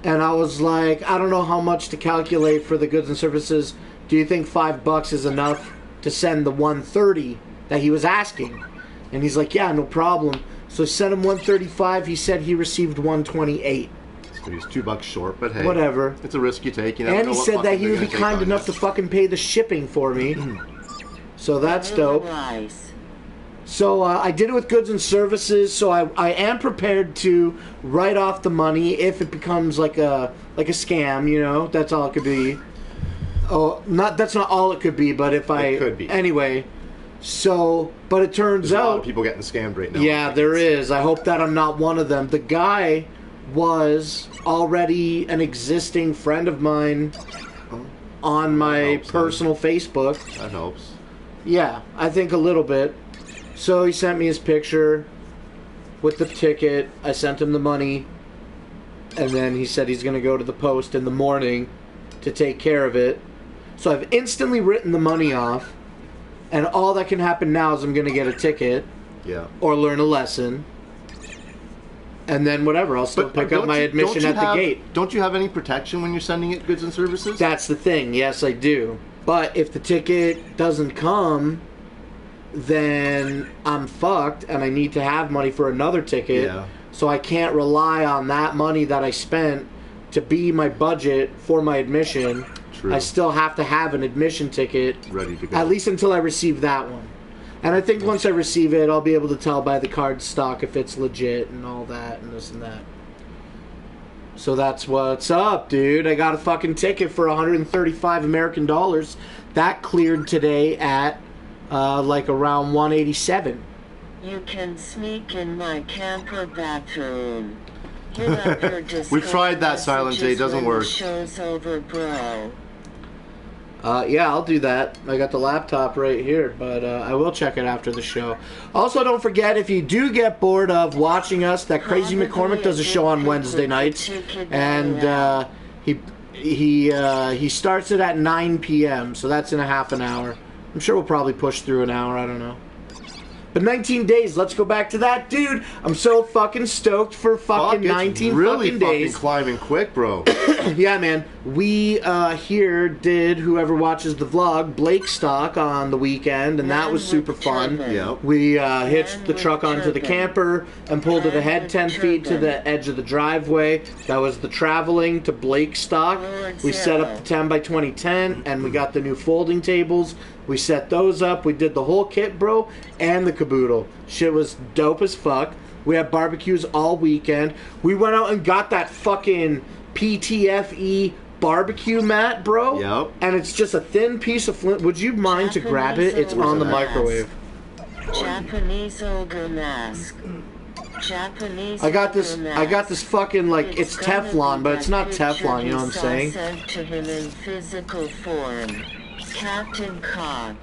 [SPEAKER 5] And I was like, I don't know how much to calculate for the goods and services. Do you think $5 is enough to send the 130 that he was asking? And he's like, yeah, no problem. So I sent him 135. He said he received 128.
[SPEAKER 2] So he's $2 short, but hey,
[SPEAKER 5] Whatever.
[SPEAKER 2] It's a risk you take. You never
[SPEAKER 5] And
[SPEAKER 2] know
[SPEAKER 5] he
[SPEAKER 2] what
[SPEAKER 5] said
[SPEAKER 2] fucking
[SPEAKER 5] that he
[SPEAKER 2] they're
[SPEAKER 5] would be
[SPEAKER 2] gonna take
[SPEAKER 5] kind
[SPEAKER 2] on
[SPEAKER 5] enough
[SPEAKER 2] you.
[SPEAKER 5] to fucking pay the shipping for me. So that's dope.
[SPEAKER 3] Ice.
[SPEAKER 5] So I did it with goods and services. So I am prepared to write off the money if it becomes like a scam. You know, that's all it could be. Oh, that's not all it could be. But if
[SPEAKER 2] It could be.
[SPEAKER 5] Anyway. So, but it turns
[SPEAKER 2] There's a lot
[SPEAKER 5] out,
[SPEAKER 2] of people getting scammed right now.
[SPEAKER 5] yeah, there is. I hope that I'm not one of them. The guy was already an existing friend of mine on my
[SPEAKER 2] helps, then.
[SPEAKER 5] personal Facebook.
[SPEAKER 2] That helps.
[SPEAKER 5] Yeah, I think a little bit. So he sent me his picture with the ticket. I sent him the money. And then he said he's going to go to the post in the morning to take care of it. So I've instantly written the money off. And all that can happen now is I'm going to get a ticket
[SPEAKER 2] Yeah.
[SPEAKER 5] or learn a lesson. And then whatever, I'll still pick up
[SPEAKER 2] don't
[SPEAKER 5] my
[SPEAKER 2] you-
[SPEAKER 5] admission
[SPEAKER 2] don't you
[SPEAKER 5] at the
[SPEAKER 2] have-
[SPEAKER 5] gate.
[SPEAKER 2] Don't you have any protection when you're sending it goods and services?
[SPEAKER 5] That's the thing. Yes, I do. But if the ticket doesn't come, then I'm fucked and I need to have money for another ticket.
[SPEAKER 2] Yeah.
[SPEAKER 5] so I can't rely on that money that I spent to be my budget for my admission.
[SPEAKER 2] True.
[SPEAKER 5] I still have to have an admission ticket,
[SPEAKER 2] Ready to go.
[SPEAKER 5] at least until I receive that one. And I think once I receive it, I'll be able to tell by the card stock if it's legit and all that and this and that. So that's what's up, dude. I got a fucking ticket for 135 American dollars. That cleared today at like around 187.
[SPEAKER 3] You can sneak in my camper bathroom. Hit up your
[SPEAKER 2] We tried that, Silent J.
[SPEAKER 3] messages
[SPEAKER 2] Doesn't
[SPEAKER 3] when
[SPEAKER 2] work.
[SPEAKER 3] The show's over, bro.
[SPEAKER 5] Yeah, I'll do that. I got the laptop right here, but I will check it after the show. Also, don't forget, if you do get bored of watching us, that Crazy McCormick does a show on Wednesday nights, and he starts it at 9 p.m., so that's in a half an hour. I'm sure we'll probably push through an hour, I don't know. But 19 days, let's go back to that, dude. I'm so fucking stoked for fucking
[SPEAKER 2] Fuck,
[SPEAKER 5] 19
[SPEAKER 2] really
[SPEAKER 5] fucking days.
[SPEAKER 2] fucking climbing quick, bro.
[SPEAKER 5] Yeah, man. We here did, whoever watches the vlog, Blake Stock on the weekend, and that was super fun.
[SPEAKER 2] Yep.
[SPEAKER 5] We hitched the truck onto the camper and pulled it ahead 10 feet to the edge of the driveway. That was the traveling to Blake Stock. We set up the 10 by 20 tent, and we got the new folding tables. We set those up. We did the whole kit, bro, and the caboodle. Shit was dope as fuck. We had barbecues all weekend. We went out and got that fucking PTFE barbecue mat, bro.
[SPEAKER 2] Yep.
[SPEAKER 5] And it's just a thin piece of flint. Would you mind to grab it? It's on the microwave.
[SPEAKER 3] Japanese ogre mask. Japanese
[SPEAKER 5] I got this.
[SPEAKER 3] ogre mask.
[SPEAKER 5] I got this fucking like it's
[SPEAKER 3] gonna
[SPEAKER 5] Teflon,
[SPEAKER 3] be
[SPEAKER 5] but it's not
[SPEAKER 3] that picture
[SPEAKER 5] Teflon. You know what I'm
[SPEAKER 3] he saw
[SPEAKER 5] saying?
[SPEAKER 3] Sent to him in physical form. Captain Cock.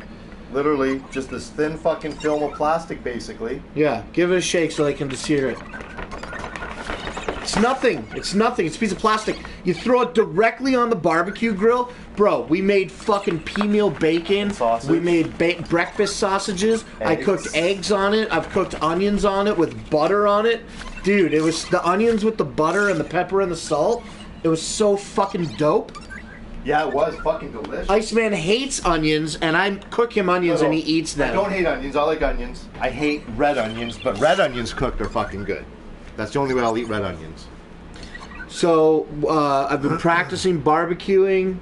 [SPEAKER 2] Literally, just this thin fucking film of plastic, basically.
[SPEAKER 5] Yeah. Give it a shake so they can just hear it. It's nothing. It's nothing. It's a piece of plastic. You throw it directly on the barbecue grill. Bro, we made fucking pea-meal bacon.
[SPEAKER 2] Sausage.
[SPEAKER 5] We made breakfast sausages. I
[SPEAKER 2] Eggs.
[SPEAKER 5] cooked eggs on it. I've cooked onions on it with butter on it. Dude, it was the onions with the butter and the pepper and the salt. It was so fucking dope.
[SPEAKER 2] Yeah, it was fucking delicious.
[SPEAKER 5] Iceman hates onions, and I cook him onions and he eats them.
[SPEAKER 2] I don't hate onions. I like onions. I hate red onions, but red onions cooked are fucking good. That's the only way I'll eat red onions.
[SPEAKER 5] So I've been practicing barbecuing,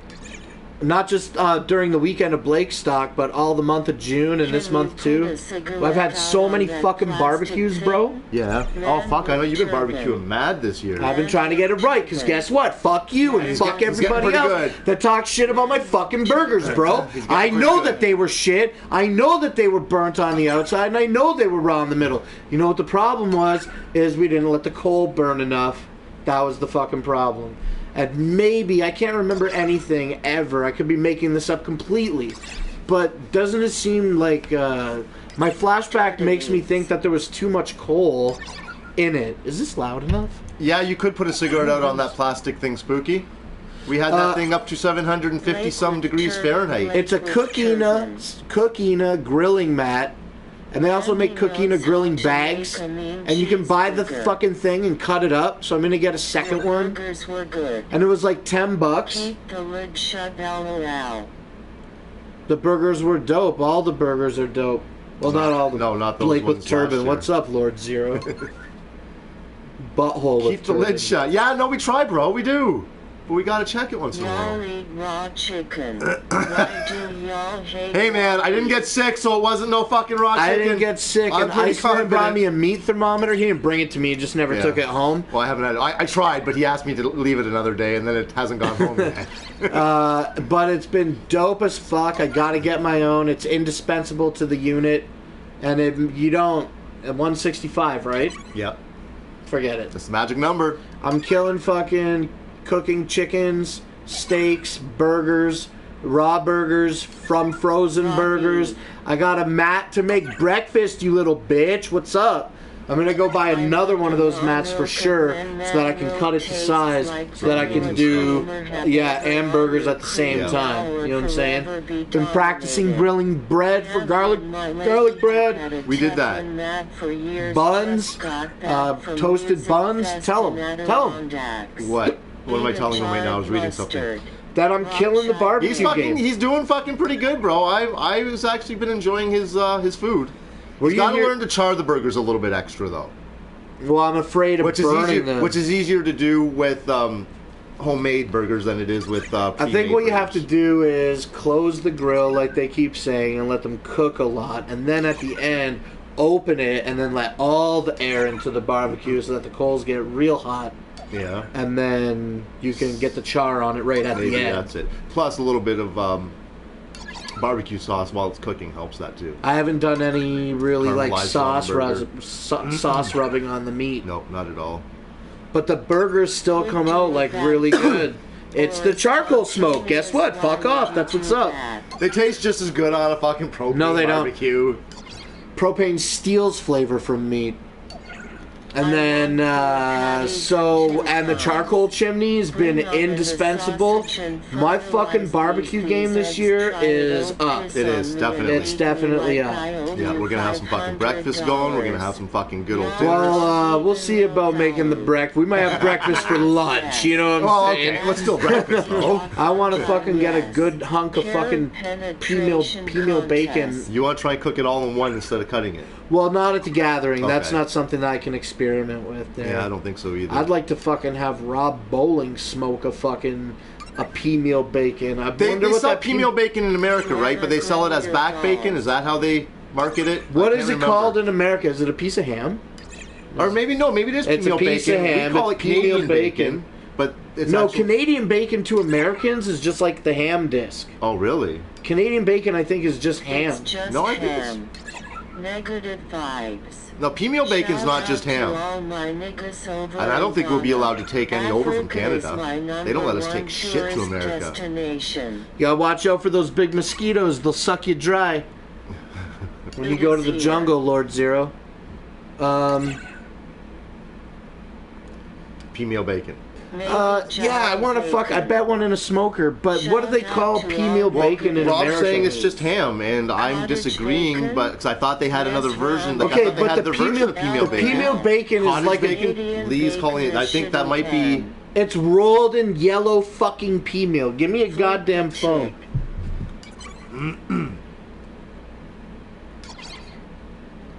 [SPEAKER 5] not just during the weekend of Blake Stock, but all the month of June and this month too. I've had so many fucking barbecues, bro.
[SPEAKER 2] Yeah. Oh, fuck. I know you've been barbecuing mad this year.
[SPEAKER 5] I've been trying to get it right, because guess what? Fuck you and fuck
[SPEAKER 2] he's getting
[SPEAKER 5] everybody
[SPEAKER 2] pretty
[SPEAKER 5] else
[SPEAKER 2] good.
[SPEAKER 5] that talks shit about my fucking burgers, bro. I know
[SPEAKER 2] pretty
[SPEAKER 5] that
[SPEAKER 2] good.
[SPEAKER 5] they were shit. I know that they were burnt on the outside, and I know they were raw in the middle. You know what the problem was? Is we didn't let the coal burn enough. That was the fucking problem. And maybe, I can't remember anything ever. I could be making this up completely. But doesn't it seem like my flashback makes me think that there was too much coal in it. Is this loud enough?
[SPEAKER 2] Yeah, you could put a cigarette out on that plastic thing, Spooky. We had that thing up to 750 some degrees Fahrenheit.
[SPEAKER 5] It's a Cookina grilling mat. And they also make Cookina grilling bags. And you can buy the fucking thing and cut it up. So I'm going to get a second one.
[SPEAKER 3] Burgers were good.
[SPEAKER 5] And it was like $10.
[SPEAKER 3] Keep the lid shut, LOL.
[SPEAKER 5] The burgers were dope. All the burgers are dope. Well, not all.
[SPEAKER 2] No, not those
[SPEAKER 5] Blake with
[SPEAKER 2] ones
[SPEAKER 5] turban.
[SPEAKER 2] last year.
[SPEAKER 5] What's up, Lord Zero? Butthole with
[SPEAKER 2] Keep the lid
[SPEAKER 5] turban.
[SPEAKER 2] shut. Yeah, no, we try, bro. We do. But we gotta check it once in a
[SPEAKER 3] Y'all
[SPEAKER 2] while.
[SPEAKER 3] eat raw chicken. Why do y'all hate
[SPEAKER 2] Hey, man, I didn't get sick, so it wasn't no fucking raw chicken.
[SPEAKER 5] I didn't get sick,
[SPEAKER 2] I'm
[SPEAKER 5] and
[SPEAKER 2] pretty
[SPEAKER 5] Iceman brought
[SPEAKER 2] confident.
[SPEAKER 5] me a meat thermometer. He didn't bring it to me. He just never
[SPEAKER 2] Yeah.
[SPEAKER 5] took it home.
[SPEAKER 2] Well, I haven't had it. I tried, but he asked me to leave it another day, and then it hasn't gone home yet.
[SPEAKER 5] But it's been dope as fuck. I gotta get my own. It's indispensable to the unit. And if you don't, at 165, right?
[SPEAKER 2] Yep.
[SPEAKER 5] Forget it.
[SPEAKER 2] That's the magic number.
[SPEAKER 5] I'm killing fucking cooking chickens, steaks, burgers, raw burgers, from frozen burgers. I got a mat to make breakfast, you little bitch. What's up? I'm gonna go buy another one of those mats for sure so that I can cut it to size so that I can do, and burgers at the same
[SPEAKER 2] Yeah.
[SPEAKER 5] time. You know what I'm saying? Been practicing grilling bread for garlic bread.
[SPEAKER 2] We did that.
[SPEAKER 5] Buns, toasted buns. Tell 'em.
[SPEAKER 2] What? What am I telling him right now? I was reading something.
[SPEAKER 5] That I'm killing the barbecue game.
[SPEAKER 2] He's doing fucking pretty good, bro. I was actually been enjoying his food.
[SPEAKER 5] Were
[SPEAKER 2] He's
[SPEAKER 5] you
[SPEAKER 2] got to
[SPEAKER 5] here-
[SPEAKER 2] learn to char the burgers a little bit extra, though.
[SPEAKER 5] Well, I'm afraid of burning them.
[SPEAKER 2] Which is easier to do with homemade burgers than it is with
[SPEAKER 5] I think what you have to do is close the grill like they keep saying and let them cook a lot, and then at the end open it and then let all the air into the barbecue so that the coals get real hot.
[SPEAKER 2] Yeah.
[SPEAKER 5] And then you can get the char on it right at the end.
[SPEAKER 2] That's it. Plus a little bit of barbecue sauce while it's cooking helps that too.
[SPEAKER 5] I haven't done any really like
[SPEAKER 2] Caramelized
[SPEAKER 5] sauce rubbing on the meat.
[SPEAKER 2] Nope, not at all.
[SPEAKER 5] But the burgers still come out like really good. It's the charcoal smoke. Guess what? Fuck off. That's what's up.
[SPEAKER 2] They taste just as good on a fucking propane
[SPEAKER 5] No, they don't.
[SPEAKER 2] barbecue.
[SPEAKER 5] Propane steals flavor from meat. And then, and the charcoal chimney has been indispensable. My fucking barbecue game this year is up.
[SPEAKER 2] It is, definitely.
[SPEAKER 5] It's definitely up.
[SPEAKER 2] Yeah, we're gonna have some fucking breakfast going. We're gonna have some fucking good old dinner.
[SPEAKER 5] Well, we'll see about making the breakfast. We might have breakfast for lunch, you know what I'm saying?
[SPEAKER 2] Okay, let's do breakfast though.
[SPEAKER 5] I want to fucking get a good hunk of fucking pea-meal bacon.
[SPEAKER 2] You want to try and cook it all in one instead of cutting it?
[SPEAKER 5] Well, not at the gathering. That's
[SPEAKER 2] Okay.
[SPEAKER 5] not something that I can experiment with there.
[SPEAKER 2] Yeah, I don't think so either.
[SPEAKER 5] I'd like to fucking have Rob Bowling smoke a pea-meal bacon. I
[SPEAKER 2] They
[SPEAKER 5] wonder what
[SPEAKER 2] sell
[SPEAKER 5] that
[SPEAKER 2] pea-meal bacon in America, right? But they sell it as back bacon. Is that how they market it?
[SPEAKER 5] What
[SPEAKER 2] I
[SPEAKER 5] is
[SPEAKER 2] can't
[SPEAKER 5] it
[SPEAKER 2] remember.
[SPEAKER 5] called in America? Is it a piece of ham?
[SPEAKER 2] Or maybe no, maybe it is
[SPEAKER 5] It's a
[SPEAKER 2] pea-meal
[SPEAKER 5] piece of
[SPEAKER 2] bacon.
[SPEAKER 5] ham,
[SPEAKER 2] We call it
[SPEAKER 5] it's pea-meal
[SPEAKER 2] Canadian bacon,
[SPEAKER 5] bacon.
[SPEAKER 2] but it's
[SPEAKER 5] No,
[SPEAKER 2] actually...
[SPEAKER 5] Canadian bacon to Americans is just like the ham disc.
[SPEAKER 2] Oh, really?
[SPEAKER 5] Canadian bacon, I think, is just ham.
[SPEAKER 3] It's just
[SPEAKER 2] No, I think it's-
[SPEAKER 3] ham. Negative vibes.
[SPEAKER 2] No, pea-meal bacon's not just ham.
[SPEAKER 3] And
[SPEAKER 2] And I don't think we'll be allowed to take any over from Canada. They don't let us take shit to America.
[SPEAKER 3] Destination.
[SPEAKER 5] You gotta watch out for those big mosquitoes. They'll suck you dry. When you go to the jungle, Lord Zero.
[SPEAKER 2] Pea-meal bacon.
[SPEAKER 5] Yeah, I want to I bet one in a smoker, but what do they call pea-meal bacon in
[SPEAKER 2] Rob's
[SPEAKER 5] America?
[SPEAKER 2] saying it's just ham, and I'm disagreeing, but because I thought they had another version. Like, I
[SPEAKER 5] Okay,
[SPEAKER 2] thought they
[SPEAKER 5] but
[SPEAKER 2] had
[SPEAKER 5] the
[SPEAKER 2] their version of pea-meal bacon.
[SPEAKER 5] pea-meal bacon is
[SPEAKER 2] Cottage
[SPEAKER 5] like
[SPEAKER 2] bacon. Lee's calling it. I think that might be
[SPEAKER 5] it's rolled in yellow fucking pea meal. Give me a goddamn phone.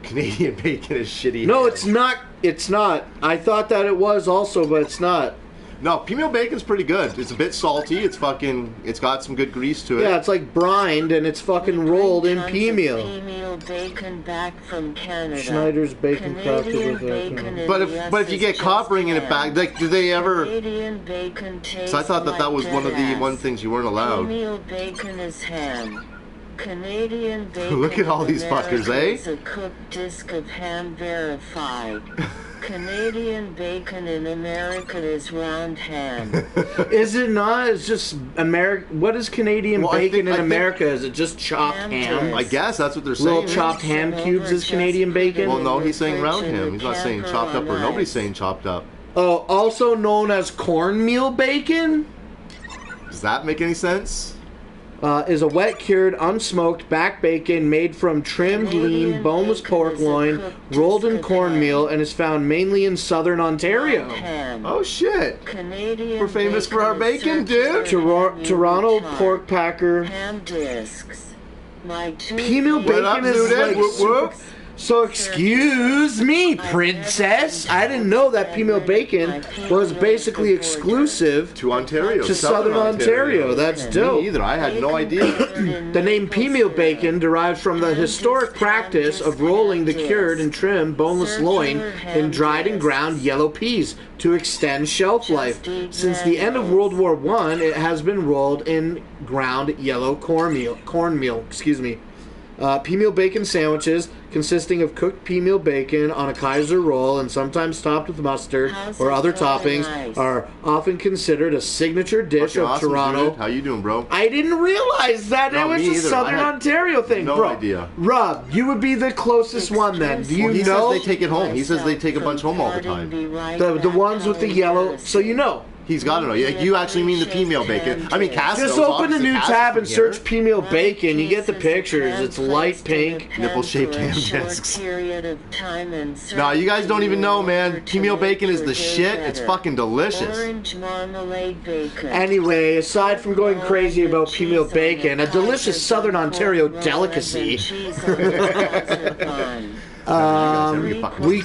[SPEAKER 2] Canadian bacon is shitty.
[SPEAKER 5] No, it's not. It's not. I thought that it was also, but it's not.
[SPEAKER 2] No, pea-meal bacon's pretty good. It's a bit salty. It's got some good grease to it.
[SPEAKER 5] Yeah, it's like brined and it's fucking rolled in pea meal.
[SPEAKER 3] Pea-meal bacon back from Canada.
[SPEAKER 5] Schneider's bacon
[SPEAKER 3] Canadian
[SPEAKER 5] crafted with
[SPEAKER 3] bacon in
[SPEAKER 2] But
[SPEAKER 3] the
[SPEAKER 2] if you
[SPEAKER 3] US
[SPEAKER 2] get
[SPEAKER 3] is
[SPEAKER 2] caught
[SPEAKER 3] just
[SPEAKER 2] bringing it
[SPEAKER 3] ham.
[SPEAKER 2] back, like, do they ever?
[SPEAKER 3] Canadian bacon tastes
[SPEAKER 2] So I thought that
[SPEAKER 3] like
[SPEAKER 2] was one of the
[SPEAKER 3] deadass.
[SPEAKER 2] things you weren't allowed.
[SPEAKER 3] Pea-meal bacon is ham. Canadian bacon
[SPEAKER 2] Look at all
[SPEAKER 3] in
[SPEAKER 2] these
[SPEAKER 3] America
[SPEAKER 2] fuckers, eh?
[SPEAKER 3] is a cooked disc of ham verified. Canadian bacon in America is round ham.
[SPEAKER 5] Is it not? It's just American. What is Canadian
[SPEAKER 2] Well, I
[SPEAKER 5] bacon
[SPEAKER 2] think-
[SPEAKER 5] in
[SPEAKER 2] I think-
[SPEAKER 5] America? Is it just chopped
[SPEAKER 3] Ham
[SPEAKER 5] ham?
[SPEAKER 3] disc.
[SPEAKER 2] I guess that's what they're saying.
[SPEAKER 5] Little chopped ham cubes is Canadian bacon?
[SPEAKER 2] Well, no, he's saying round ham. He's not saying chopped up, or nobody's saying chopped up.
[SPEAKER 5] Oh, also known as cornmeal bacon,
[SPEAKER 2] Does that make any sense?
[SPEAKER 5] is a wet cured, unsmoked back bacon made from trimmed, lean, boneless pork loin, rolled in cornmeal, and is found mainly in southern Ontario.
[SPEAKER 3] Ham.
[SPEAKER 2] Oh shit!
[SPEAKER 3] Canadian
[SPEAKER 2] We're famous for our
[SPEAKER 3] is
[SPEAKER 2] bacon,
[SPEAKER 3] circular
[SPEAKER 2] dude.
[SPEAKER 3] and
[SPEAKER 5] Toronto
[SPEAKER 3] charred.
[SPEAKER 5] pork packer.
[SPEAKER 3] Ham discs. My two
[SPEAKER 5] Pea-meal
[SPEAKER 3] favorite
[SPEAKER 5] bacon
[SPEAKER 2] up,
[SPEAKER 5] is
[SPEAKER 2] Zooted?
[SPEAKER 5] like
[SPEAKER 2] Whoop, whoop.
[SPEAKER 5] So excuse me, princess. I didn't know that pea-meal bacon was basically exclusive
[SPEAKER 2] To Ontario.
[SPEAKER 5] to southern Ontario. That's
[SPEAKER 2] Me
[SPEAKER 5] dope.
[SPEAKER 2] either. I had no idea.
[SPEAKER 5] The name pea-meal bacon derives from the historic practice of rolling the cured and trimmed boneless loin in dried and ground yellow peas to extend shelf life. Since the end of World War I, it has been rolled in ground yellow cornmeal. Pea-meal bacon sandwiches consisting of cooked pea-meal bacon on a Kaiser roll and sometimes topped with mustard or other toppings are often considered a signature dish
[SPEAKER 2] Fucking
[SPEAKER 5] of
[SPEAKER 2] awesome,
[SPEAKER 5] Toronto.
[SPEAKER 2] dude. How you doing, bro?
[SPEAKER 5] I didn't realize that
[SPEAKER 2] No,
[SPEAKER 5] it was
[SPEAKER 2] me
[SPEAKER 5] a
[SPEAKER 2] either.
[SPEAKER 5] Southern
[SPEAKER 2] I had
[SPEAKER 5] Ontario thing,
[SPEAKER 2] no
[SPEAKER 5] bro.
[SPEAKER 2] idea.
[SPEAKER 5] Rob, you would be the closest one then. Do you
[SPEAKER 2] Well, he
[SPEAKER 5] know
[SPEAKER 2] says they take it home. He says they take a bunch home all the time.
[SPEAKER 5] the ones with the yellow? So you know.
[SPEAKER 2] He's got to know. You actually mean the pea-meal bacon. I mean, Cass
[SPEAKER 5] Just
[SPEAKER 2] knows,
[SPEAKER 5] open a
[SPEAKER 2] obviously.
[SPEAKER 5] new
[SPEAKER 2] Cass
[SPEAKER 5] tab
[SPEAKER 2] is
[SPEAKER 5] and
[SPEAKER 2] from
[SPEAKER 5] search
[SPEAKER 2] here.
[SPEAKER 5] pea-meal bacon. You get the pictures. It's light pink.
[SPEAKER 2] Nipple-shaped ham discs.
[SPEAKER 3] No,
[SPEAKER 2] Nah, you guys don't even know, man. Pea-meal bacon is the shit. It's fucking delicious.
[SPEAKER 3] Orange marmalade bacon.
[SPEAKER 5] Anyway, aside from going crazy about pea-meal bacon, a delicious Southern Ontario delicacy. We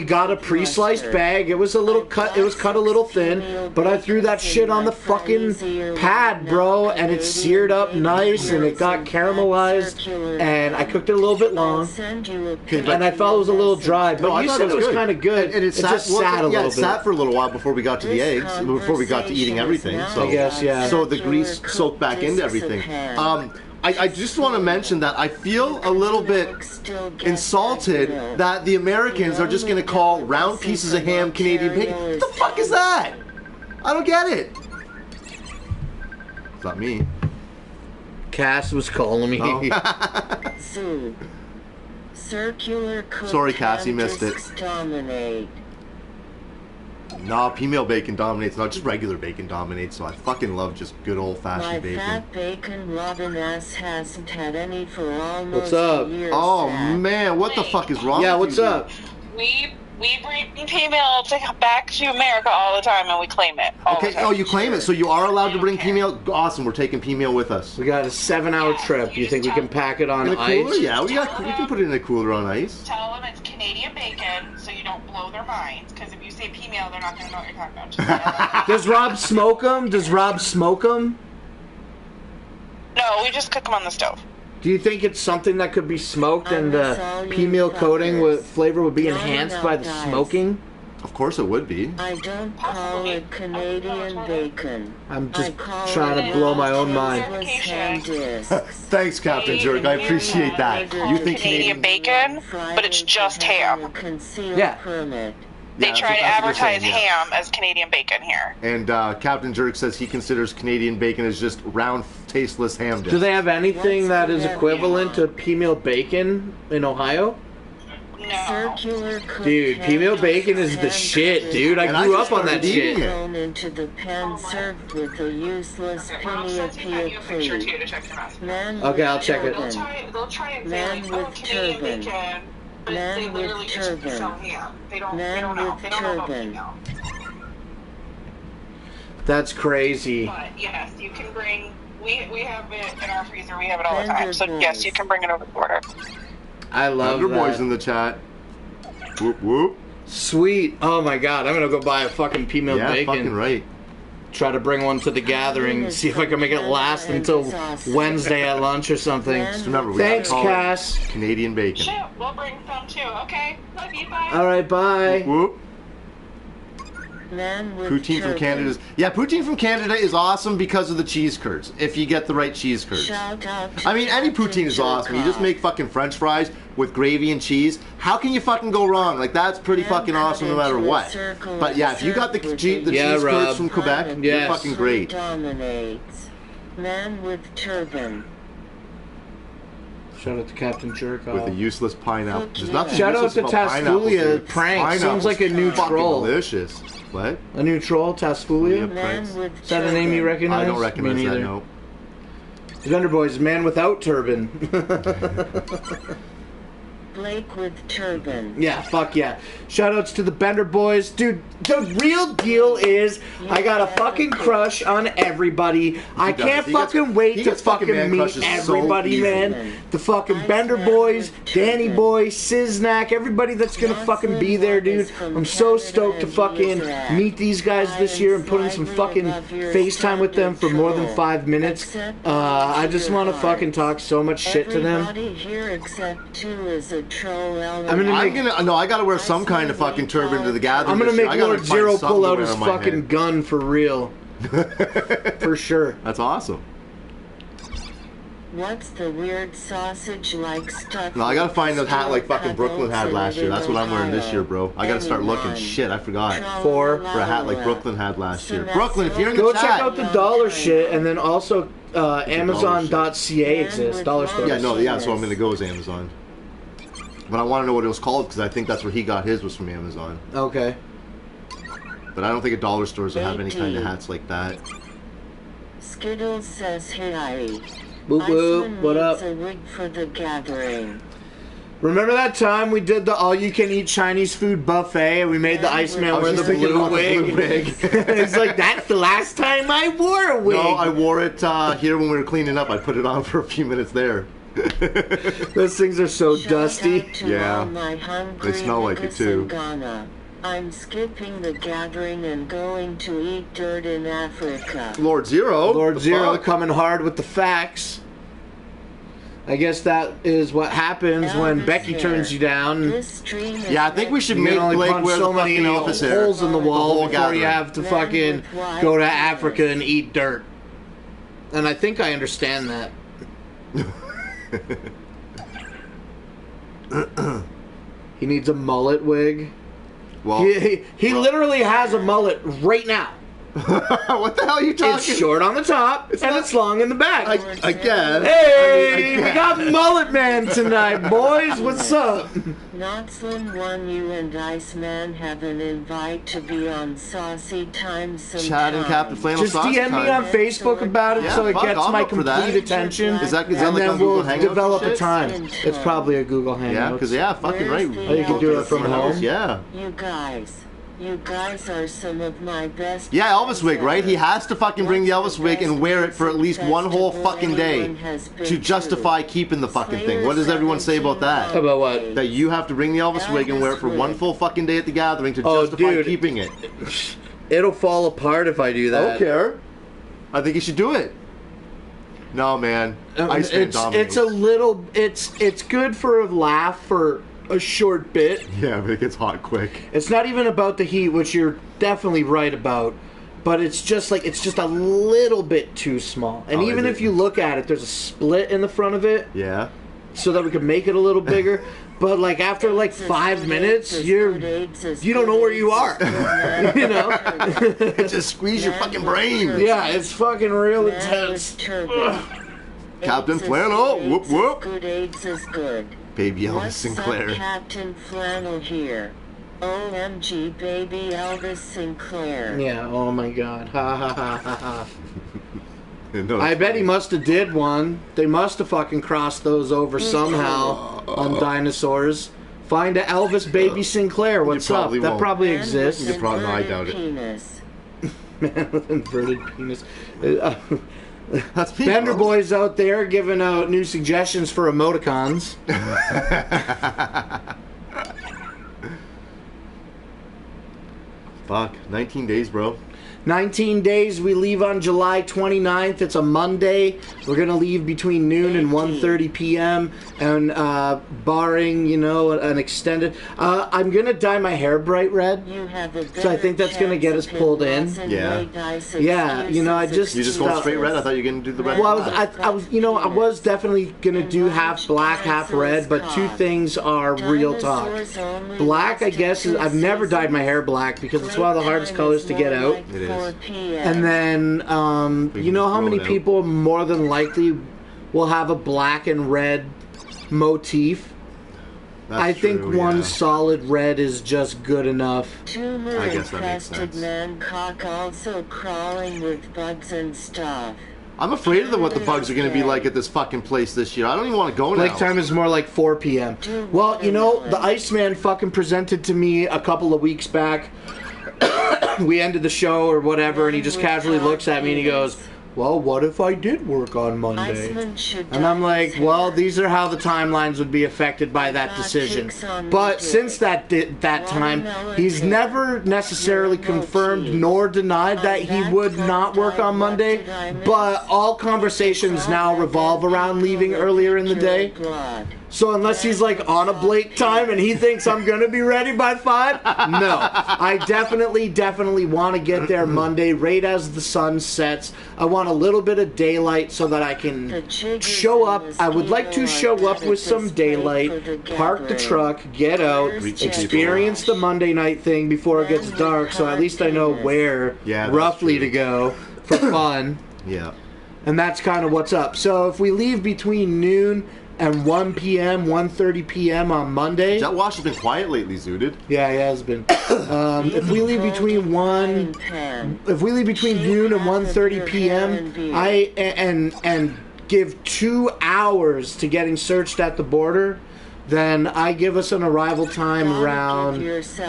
[SPEAKER 5] got a pre-sliced bag. It was a little cut. It was cut a little thin, but I threw that shit on the fucking pad, bro, and it seared up nice, and it got caramelized, and I cooked it a little bit long, and I felt it was a little dry. But
[SPEAKER 2] I
[SPEAKER 5] you
[SPEAKER 2] thought
[SPEAKER 5] said it was
[SPEAKER 2] good.
[SPEAKER 5] kind of good.
[SPEAKER 2] And it
[SPEAKER 5] just sat a little
[SPEAKER 2] it
[SPEAKER 5] bit.
[SPEAKER 2] sat for a little while before we got to the eggs, before we got to eating everything. So
[SPEAKER 5] I guess, yeah.
[SPEAKER 2] So the grease soaked back into everything. I just want to mention that I feel a little bit insulted that the Americans are just going to call round pieces of ham Canadian bacon. What the fuck is that? I don't get it. It's not me.
[SPEAKER 5] Cass was calling me.
[SPEAKER 2] Oh.
[SPEAKER 3] Circular
[SPEAKER 2] Sorry, Cass, you missed it.
[SPEAKER 3] Dominate.
[SPEAKER 2] Nah, female bacon dominates, not just regular bacon dominates, so I fucking love just good
[SPEAKER 3] My
[SPEAKER 2] old-fashioned bacon.
[SPEAKER 3] fat bacon loving ass hasn't had any for almost
[SPEAKER 5] What's up?
[SPEAKER 3] a year.
[SPEAKER 2] Oh,
[SPEAKER 3] Zach.
[SPEAKER 2] man, what the fuck is wrong
[SPEAKER 5] Yeah,
[SPEAKER 2] with
[SPEAKER 5] what's
[SPEAKER 2] you,
[SPEAKER 5] up?
[SPEAKER 6] We bring female back to America all the time, and we claim it. All
[SPEAKER 2] Okay,
[SPEAKER 6] the time.
[SPEAKER 2] oh, you claim it, so you are allowed to bring female? Awesome, we're taking female with us.
[SPEAKER 5] We got a 7-hour trip. Do you think we can pack it on
[SPEAKER 2] In a cooler?
[SPEAKER 5] ice?
[SPEAKER 2] Yeah, we can put it in a cooler on ice.
[SPEAKER 6] Tell them it's Canadian bacon, so you don't blow their minds. Because if you say female, they're not going to know what you're talking about. Just say
[SPEAKER 5] Does Rob smoke them? Does Rob smoke them?
[SPEAKER 6] no, we just cook them on the stove.
[SPEAKER 5] Do you think it's something that could be smoked and the pea-meal coating with flavor would be enhanced by the smoking?
[SPEAKER 2] Of course it would be.
[SPEAKER 3] I don't call it Canadian bacon.
[SPEAKER 5] I'm just
[SPEAKER 3] I call
[SPEAKER 5] trying
[SPEAKER 3] it
[SPEAKER 5] to blow my own mind.
[SPEAKER 3] tasteless ham discs.
[SPEAKER 2] Thanks, Captain Jerk. I appreciate that. You think
[SPEAKER 6] Canadian bacon, but it's just ham.
[SPEAKER 5] Yeah.
[SPEAKER 3] Permit.
[SPEAKER 6] They
[SPEAKER 2] Yeah,
[SPEAKER 6] try to
[SPEAKER 2] that's what they're
[SPEAKER 6] advertise
[SPEAKER 2] saying, yeah.
[SPEAKER 6] ham as Canadian bacon here.
[SPEAKER 2] And Captain Jerk says he considers Canadian bacon as just round, tasteless ham discs.
[SPEAKER 5] Do they have anything that is equivalent to pea-meal bacon in Ohio?
[SPEAKER 6] No.
[SPEAKER 3] Circular cooked
[SPEAKER 5] Dude, pea-meal
[SPEAKER 3] ham
[SPEAKER 5] bacon is the
[SPEAKER 3] discs
[SPEAKER 5] shit, dude. I
[SPEAKER 2] And I
[SPEAKER 5] grew
[SPEAKER 2] just
[SPEAKER 5] up on that
[SPEAKER 2] started eating
[SPEAKER 5] shit.
[SPEAKER 2] it.
[SPEAKER 3] thrown into the pan served with a useless
[SPEAKER 6] I'll
[SPEAKER 3] penny of
[SPEAKER 6] send you a picture
[SPEAKER 3] pea.
[SPEAKER 6] too to check your mouth.
[SPEAKER 3] Man
[SPEAKER 5] Okay, I'll
[SPEAKER 3] with
[SPEAKER 5] check it.
[SPEAKER 3] turban.
[SPEAKER 6] They'll try and say
[SPEAKER 3] Man
[SPEAKER 6] like, oh,
[SPEAKER 3] with
[SPEAKER 6] Canadian
[SPEAKER 3] turban.
[SPEAKER 6] bacon, but
[SPEAKER 3] Man
[SPEAKER 6] they
[SPEAKER 3] with
[SPEAKER 6] literally just
[SPEAKER 3] turban.
[SPEAKER 6] sell ham. They don't
[SPEAKER 3] Man
[SPEAKER 6] know.
[SPEAKER 3] with
[SPEAKER 6] They don't know about
[SPEAKER 3] turban.
[SPEAKER 6] female.
[SPEAKER 5] That's crazy.
[SPEAKER 6] But yes, you can bring. We have it in our freezer. We have it all the time. So yes, you can bring it over the border.
[SPEAKER 5] I love
[SPEAKER 2] Thunder Boys
[SPEAKER 5] that.
[SPEAKER 2] in the chat. Whoop whoop.
[SPEAKER 5] Sweet. Oh my god, I'm gonna go buy a fucking pea-meal
[SPEAKER 2] Yeah,
[SPEAKER 5] bacon.
[SPEAKER 2] fucking right.
[SPEAKER 5] Try to bring one to the gathering. See if I can make it last until Wednesday at lunch or something.
[SPEAKER 2] Just remember, we
[SPEAKER 5] Thanks,
[SPEAKER 2] gotta call it
[SPEAKER 5] Cass.
[SPEAKER 2] Canadian bacon.
[SPEAKER 6] Shoot, we'll bring some too. Okay, love you. Bye.
[SPEAKER 5] All right, bye.
[SPEAKER 2] Whoop.
[SPEAKER 3] Man with
[SPEAKER 2] Poutine from
[SPEAKER 3] turban.
[SPEAKER 2] Canada. Yeah, poutine from Canada is awesome because of the cheese curds. If you get the right cheese curds.
[SPEAKER 3] Shout out to
[SPEAKER 2] I mean, any
[SPEAKER 3] Captain
[SPEAKER 2] poutine is awesome. You just
[SPEAKER 3] Jerkoff.
[SPEAKER 2] make fucking French fries with gravy and cheese. How can you fucking go wrong? Like, that's pretty fucking awesome no matter what. but yeah, if you got the, the
[SPEAKER 5] Yeah,
[SPEAKER 2] cheese
[SPEAKER 5] Rob.
[SPEAKER 2] curds from Quebec, you're
[SPEAKER 5] Yes.
[SPEAKER 2] fucking great.
[SPEAKER 3] Dominates. Man with turban.
[SPEAKER 5] Shout out to Captain Jerkoff.
[SPEAKER 2] With a useless pineapple. There's nothing
[SPEAKER 5] Shout out
[SPEAKER 2] useless
[SPEAKER 5] to
[SPEAKER 2] about pineapples,
[SPEAKER 5] Tasfulia
[SPEAKER 2] dude.
[SPEAKER 5] Prank.
[SPEAKER 2] Pineapple's
[SPEAKER 5] Seems like a new
[SPEAKER 2] fucking
[SPEAKER 5] troll.
[SPEAKER 2] delicious. What?
[SPEAKER 5] A new troll, Tasfulia?
[SPEAKER 2] Yeah.
[SPEAKER 3] Man
[SPEAKER 2] Pranks.
[SPEAKER 3] with
[SPEAKER 5] Is that a name you
[SPEAKER 3] turban.
[SPEAKER 5] recognize?
[SPEAKER 2] I don't recognize
[SPEAKER 5] Me
[SPEAKER 2] that,
[SPEAKER 5] neither.
[SPEAKER 2] no.
[SPEAKER 5] Thunder Boys, man without turban.
[SPEAKER 3] Blake with turban.
[SPEAKER 5] Yeah, fuck yeah. Shoutouts to the Bender Boys. Dude, the real deal is I got a fucking crush on everybody. I
[SPEAKER 2] does.
[SPEAKER 5] can't
[SPEAKER 2] He gets-
[SPEAKER 5] fucking wait
[SPEAKER 2] he
[SPEAKER 5] to
[SPEAKER 2] gets fucking man
[SPEAKER 5] fucking meet
[SPEAKER 2] crushes so
[SPEAKER 5] everybody,
[SPEAKER 2] easy.
[SPEAKER 5] man. The fucking Bender Boys, Danny Boy, Siznak, everybody that's gonna fucking be there, dude. I'm so stoked to fucking meet these guys this year and put in some fucking FaceTime with them for more than 5 minutes. I just want to fucking talk so much shit to them.
[SPEAKER 3] Everybody here except two is a troll.
[SPEAKER 2] I gotta wear some kind of fucking turban to the gathering.
[SPEAKER 5] I'm gonna
[SPEAKER 2] this year.
[SPEAKER 5] make
[SPEAKER 2] I gotta
[SPEAKER 5] Lord
[SPEAKER 2] find
[SPEAKER 5] Zero
[SPEAKER 2] something
[SPEAKER 5] pull
[SPEAKER 2] to
[SPEAKER 5] out
[SPEAKER 2] wear
[SPEAKER 5] his
[SPEAKER 2] on my
[SPEAKER 5] fucking
[SPEAKER 2] head.
[SPEAKER 5] gun for real. For sure.
[SPEAKER 2] That's awesome.
[SPEAKER 3] What's the weird sausage-like stuff?
[SPEAKER 2] No, I gotta find the hat like fucking
[SPEAKER 3] Cuddles
[SPEAKER 2] Brooklyn had
[SPEAKER 3] in
[SPEAKER 2] last year. That's what I'm wearing this
[SPEAKER 3] Ohio.
[SPEAKER 2] year, bro. I gotta start looking.
[SPEAKER 3] Anyone.
[SPEAKER 2] Shit, I forgot.
[SPEAKER 5] For
[SPEAKER 2] For a hat like Brooklyn had last year. Brooklyn, if you're in
[SPEAKER 5] Go
[SPEAKER 2] the
[SPEAKER 5] check
[SPEAKER 2] chat.
[SPEAKER 5] out the dollar shit, and then also Amazon.ca exists. Dollar store.
[SPEAKER 2] Yeah, no, yeah, so I'm gonna go as Amazon. But I want to know what it was called because I think that's where he got his was from Amazon.
[SPEAKER 5] Okay.
[SPEAKER 2] But I don't think a dollar stores will have any kind of hats like that.
[SPEAKER 3] Skittles says hi.
[SPEAKER 5] Boop boop.
[SPEAKER 3] Iceman
[SPEAKER 5] What
[SPEAKER 3] needs
[SPEAKER 5] up?
[SPEAKER 3] a wig for the gathering.
[SPEAKER 5] Remember that time we did the all-you-can-eat Chinese food buffet and we made the Iceman wear the blue wig? It's like, that's the last time I wore a wig.
[SPEAKER 2] No, I wore it here when we were cleaning up. I put it on for a few minutes there.
[SPEAKER 5] Those things are so dusty.
[SPEAKER 2] Yeah. They smell like it too.
[SPEAKER 3] I'm skipping the gathering and going to eat dirt in Africa.
[SPEAKER 2] Lord Zero.
[SPEAKER 5] Lord Zero
[SPEAKER 2] fuck?
[SPEAKER 5] coming hard with the facts. I guess that is what happens when Becky turns you down.
[SPEAKER 2] Yeah, I think we should
[SPEAKER 5] You
[SPEAKER 2] make
[SPEAKER 5] can only
[SPEAKER 2] Blake
[SPEAKER 5] punch
[SPEAKER 2] wear
[SPEAKER 5] so
[SPEAKER 2] the
[SPEAKER 5] many
[SPEAKER 2] fucking Elvis hair.
[SPEAKER 5] holes in the wall
[SPEAKER 2] whole
[SPEAKER 5] before you
[SPEAKER 2] gathering.
[SPEAKER 5] have to fucking go to Africa and eat dirt. And I think I understand that. He needs a mullet wig.
[SPEAKER 2] Well,
[SPEAKER 5] He literally has a mullet right now.
[SPEAKER 2] what the hell are you talking?
[SPEAKER 5] It's short on the top and it's long in the back.
[SPEAKER 2] I guess.
[SPEAKER 5] Hey, we got Mullet Man tonight, boys. What's up?
[SPEAKER 3] Notslin won. You and Iceman have an invite to be on Saucy Time sometime.
[SPEAKER 2] Chad and Captain Flannel
[SPEAKER 5] Just
[SPEAKER 2] Sauce
[SPEAKER 5] DM me
[SPEAKER 2] time.
[SPEAKER 5] on Facebook about it
[SPEAKER 2] Yeah,
[SPEAKER 5] so it
[SPEAKER 2] fuck,
[SPEAKER 5] gets
[SPEAKER 2] I'm
[SPEAKER 5] my
[SPEAKER 2] up for that.
[SPEAKER 5] complete attention.
[SPEAKER 2] Is that
[SPEAKER 5] and
[SPEAKER 2] like
[SPEAKER 5] then
[SPEAKER 2] on
[SPEAKER 5] we'll
[SPEAKER 2] Google Hangouts
[SPEAKER 5] develop
[SPEAKER 2] and
[SPEAKER 5] a
[SPEAKER 2] shit?
[SPEAKER 5] time. It's probably a Google Hangout.
[SPEAKER 2] Yeah, fucking right.
[SPEAKER 3] You
[SPEAKER 5] can do it from home?
[SPEAKER 2] Yeah.
[SPEAKER 3] You guys are some of my best.
[SPEAKER 2] Yeah, Elvis wig, right? He has to fucking bring the Elvis wig and wear it for at least one whole fucking day to justify keeping the fucking thing. What does everyone say about that?
[SPEAKER 5] About what?
[SPEAKER 2] That you have to bring the Elvis wig and wear it for one full fucking day at the gathering to
[SPEAKER 5] Oh,
[SPEAKER 2] justify
[SPEAKER 5] dude.
[SPEAKER 2] keeping it.
[SPEAKER 5] It'll fall apart if I do
[SPEAKER 2] I
[SPEAKER 5] that.
[SPEAKER 2] don't care. I think you should do it. No, man. Iceman dominates.
[SPEAKER 5] It's a little. It's good for a laugh for a short bit.
[SPEAKER 2] Yeah, but it gets hot quick.
[SPEAKER 5] It's not even about the heat, which you're definitely right about, but it's just a little bit too small. And
[SPEAKER 2] Oh,
[SPEAKER 5] even
[SPEAKER 2] is
[SPEAKER 5] if
[SPEAKER 2] it?
[SPEAKER 5] you look at it, there's a split in the front of it,
[SPEAKER 2] Yeah.
[SPEAKER 5] so that we can make it a little bigger. But like after like 5 minutes, you don't know where you are. You know?
[SPEAKER 2] Just squeeze your fucking brain.
[SPEAKER 5] Yeah, it's fucking real intense.
[SPEAKER 2] Captain Flannel, whoop whoop.
[SPEAKER 3] Good AIDS is good.
[SPEAKER 2] Baby Elvis
[SPEAKER 3] What's
[SPEAKER 2] Sinclair.
[SPEAKER 3] up, Captain Flannel here. OMG, baby Elvis Sinclair.
[SPEAKER 5] Yeah. Oh my God. Ha ha ha ha ha.
[SPEAKER 2] No,
[SPEAKER 5] I bet he must have did one. They must have fucking crossed those over somehow on dinosaurs. Find a Elvis baby Sinclair. What's up?
[SPEAKER 2] probably
[SPEAKER 5] That
[SPEAKER 2] won't.
[SPEAKER 5] probably exists.
[SPEAKER 2] You probably- no, I doubt it.
[SPEAKER 3] Penis.
[SPEAKER 5] Man with inverted penis.
[SPEAKER 2] That's me,
[SPEAKER 5] Bender
[SPEAKER 2] bro.
[SPEAKER 5] boys out there giving out new suggestions for emoticons.
[SPEAKER 2] Fuck, 19 days, bro.
[SPEAKER 5] 19 days. We leave on July 29th. It's a Monday. We're going to leave between noon and 1:30 p.m. And barring, you know, an extended... I'm going to dye my hair bright red. So I think that's going to get us pulled in.
[SPEAKER 2] Yeah.
[SPEAKER 5] Yeah, you know, I just...
[SPEAKER 2] You just going straight red? I thought you were going to do the red.
[SPEAKER 5] Well, I was definitely gonna do half black, half red, but two things are real talk. Black, I guess, I've never dyed my hair black because it's one of the hardest colors to get out.
[SPEAKER 2] It is.
[SPEAKER 5] And then, you know how many people more than likely will have a black and red motif?
[SPEAKER 2] That's
[SPEAKER 5] I think
[SPEAKER 2] true,
[SPEAKER 5] one
[SPEAKER 2] yeah.
[SPEAKER 5] solid red is just good enough.
[SPEAKER 3] Tumor
[SPEAKER 2] I guess that makes
[SPEAKER 3] infested
[SPEAKER 2] sense.
[SPEAKER 3] man cock also crawling with bugs and stuff.
[SPEAKER 2] I'm afraid of what the bugs are going to be like at this fucking place this year. I don't even want to go now.
[SPEAKER 5] Lake time is more like 4 p.m. Well, you know, the Iceman fucking presented to me a couple of weeks back. We ended the show or whatever, and he just casually looks at me and he goes, well, what if I did work on Monday? And I'm like, well, these are how the timelines would be affected by that decision. But since that time, he's never necessarily confirmed nor denied that he would not work on Monday, but all conversations now revolve around leaving earlier in the day. So unless he's like on a Blake time and he thinks I'm going to be ready by 5, no. I definitely want to get there Monday right as the sun sets. I want a little bit of daylight so that I can show up. I would like to show up with some daylight, park the truck, get out, experience the Monday night thing before it gets dark, so at least I know where roughly to go for fun.
[SPEAKER 2] Yeah.
[SPEAKER 5] And that's kind of what's up. So if we leave between noon and 1 p.m., 1:30 p.m. on Monday.
[SPEAKER 2] Is that wash has been quiet lately, Zooted?
[SPEAKER 5] Yeah, it has been. If we leave between noon and 1:30 p.m., and give 2 hours to getting searched at the border, then I give us an arrival time around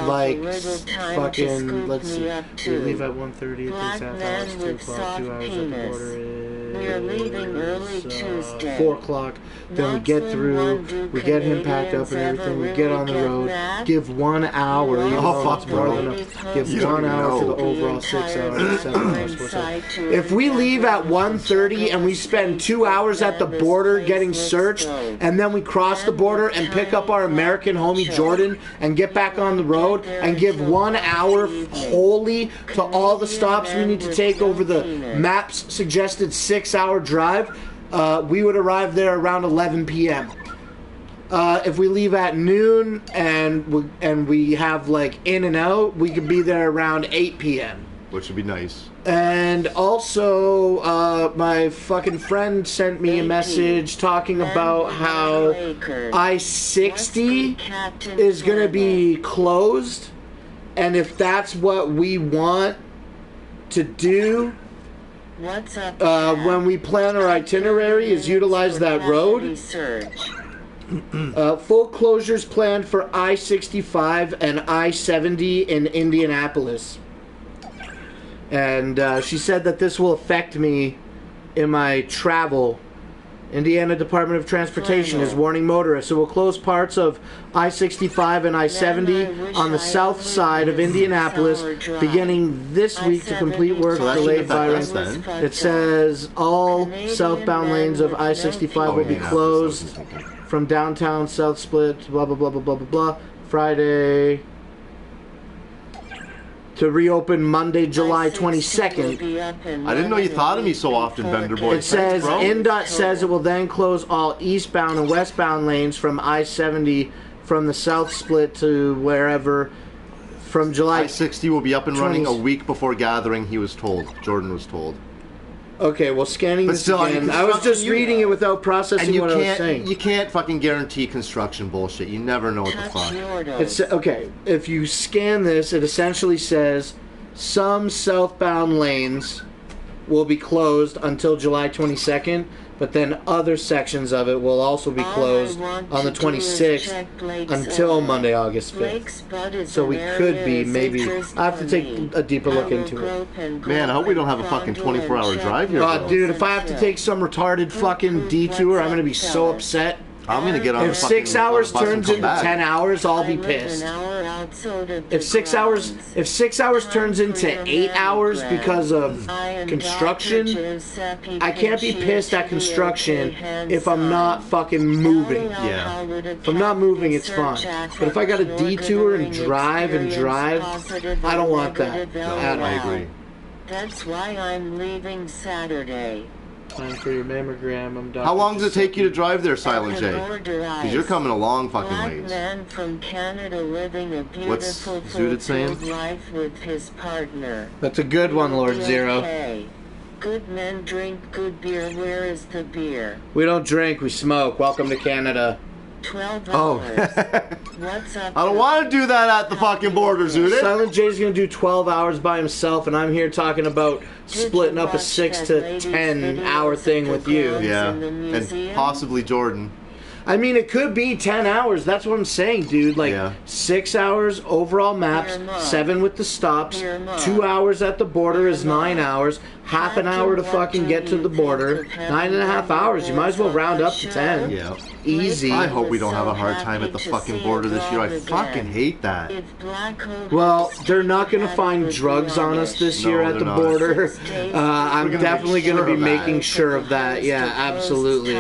[SPEAKER 5] like fucking, let's see, we leave at 1:30, it takes half hours, 2 o'clock, 2 hours at the border is...
[SPEAKER 3] We're leaving early Tuesday.
[SPEAKER 5] 4 o'clock. Then we get through, we get him packed up and everything, we get on the road, give 1 hour, even though it's more than enough, give 1 hour for the overall 6 hours, 7 hours, 4 hours. If we leave at 1:30 and we spend 2 hours at the border getting searched, and then we cross the border and pick up our American homie Jordan and get back on the road and give 1 hour wholly to all the stops we need to take over the map's suggested 6-hour drive, we would arrive there around 11 p.m. If we leave at noon and we have like in and out, we could be there around 8 p.m.
[SPEAKER 2] Which would be nice.
[SPEAKER 5] And also, my fucking friend sent me a message talking about how I-60 is going to be closed. And if that's what we want to do, when we plan our itinerary, is utilize that road. Full closures planned for I-65 and I-70 in Indianapolis. And she said that this will affect me in my travel. Indiana Department of Transportation is warning motorists it will close parts of I-65 and I-70 on the south side of Indianapolis beginning this week to complete work delayed by rain. It says all southbound lanes of I-65 will be closed from downtown South Split, blah, blah, blah, blah, blah, blah, blah, Friday, to reopen Monday, July 22nd.
[SPEAKER 2] I didn't know you thought of me so often, Bender Boy.
[SPEAKER 5] It says, INDOT says it will then close all eastbound and westbound lanes from I-70 from the South Split to wherever from July...
[SPEAKER 2] I-60 will be up and running a week before gathering, he was told. Jordan was told.
[SPEAKER 5] Okay, well, scanning this again. I was just reading it without processing what I was saying.
[SPEAKER 2] You can't fucking guarantee construction bullshit. You never know what the fuck.
[SPEAKER 5] It's, okay, if you scan this, it essentially says some southbound lanes will be closed until July 22nd, but then other sections of it will also be closed on the 26th until Monday, August 5th. So we could be, maybe, I have to take a deeper look into it.
[SPEAKER 2] Man, I hope we don't have a fucking 24-hour drive here, bro.
[SPEAKER 5] Dude, if I have to take some retarded fucking detour, I'm going to be so upset.
[SPEAKER 2] I'm gonna get on.
[SPEAKER 5] If 6 hours turns into 10 hours, I'll be pissed. If 6 hours turns into 8 hours because of construction, I can't be pissed at construction if I'm not fucking moving.
[SPEAKER 2] Yeah.
[SPEAKER 5] If I'm not moving, it's fine. But if I got to detour and drive, I don't want that.
[SPEAKER 2] No, I agree.
[SPEAKER 3] That's why I'm leaving Saturday.
[SPEAKER 5] Time for your mammogram. I'm done.
[SPEAKER 2] How long does it take you to drive there, Silent J? Because you're coming a long fucking ways.
[SPEAKER 3] Man from Canada living a beautiful fulfilled life with his partner.
[SPEAKER 5] That's a good one, Lord Zero.
[SPEAKER 3] Okay. Good men drink good beer. Where is the beer?
[SPEAKER 5] We don't drink, we smoke. Welcome to Canada.
[SPEAKER 3] 12 hours.
[SPEAKER 2] Oh.
[SPEAKER 3] What's up?
[SPEAKER 2] I don't want to do that at the fucking border, Zudit.
[SPEAKER 5] Silent J's gonna do 12 hours by himself, and I'm here talking about splitting up a 6 to 10 hour thing with you.
[SPEAKER 2] Yeah, and possibly Jordan.
[SPEAKER 5] I mean, it could be 10 hours. That's what I'm saying, dude. Like, 6 hours overall maps, 7 with the stops, 2 hours at the border is 9 hours, half an hour to fucking get to the border, 9.5 hours. You might as well round up to 10.
[SPEAKER 2] Yeah.
[SPEAKER 5] Easy.
[SPEAKER 2] I hope we don't have a hard time at the fucking border this year. I fucking hate that.
[SPEAKER 5] Well, they're not going to find drugs on us this year at the border. I'm definitely going to be making sure of that. Yeah, absolutely.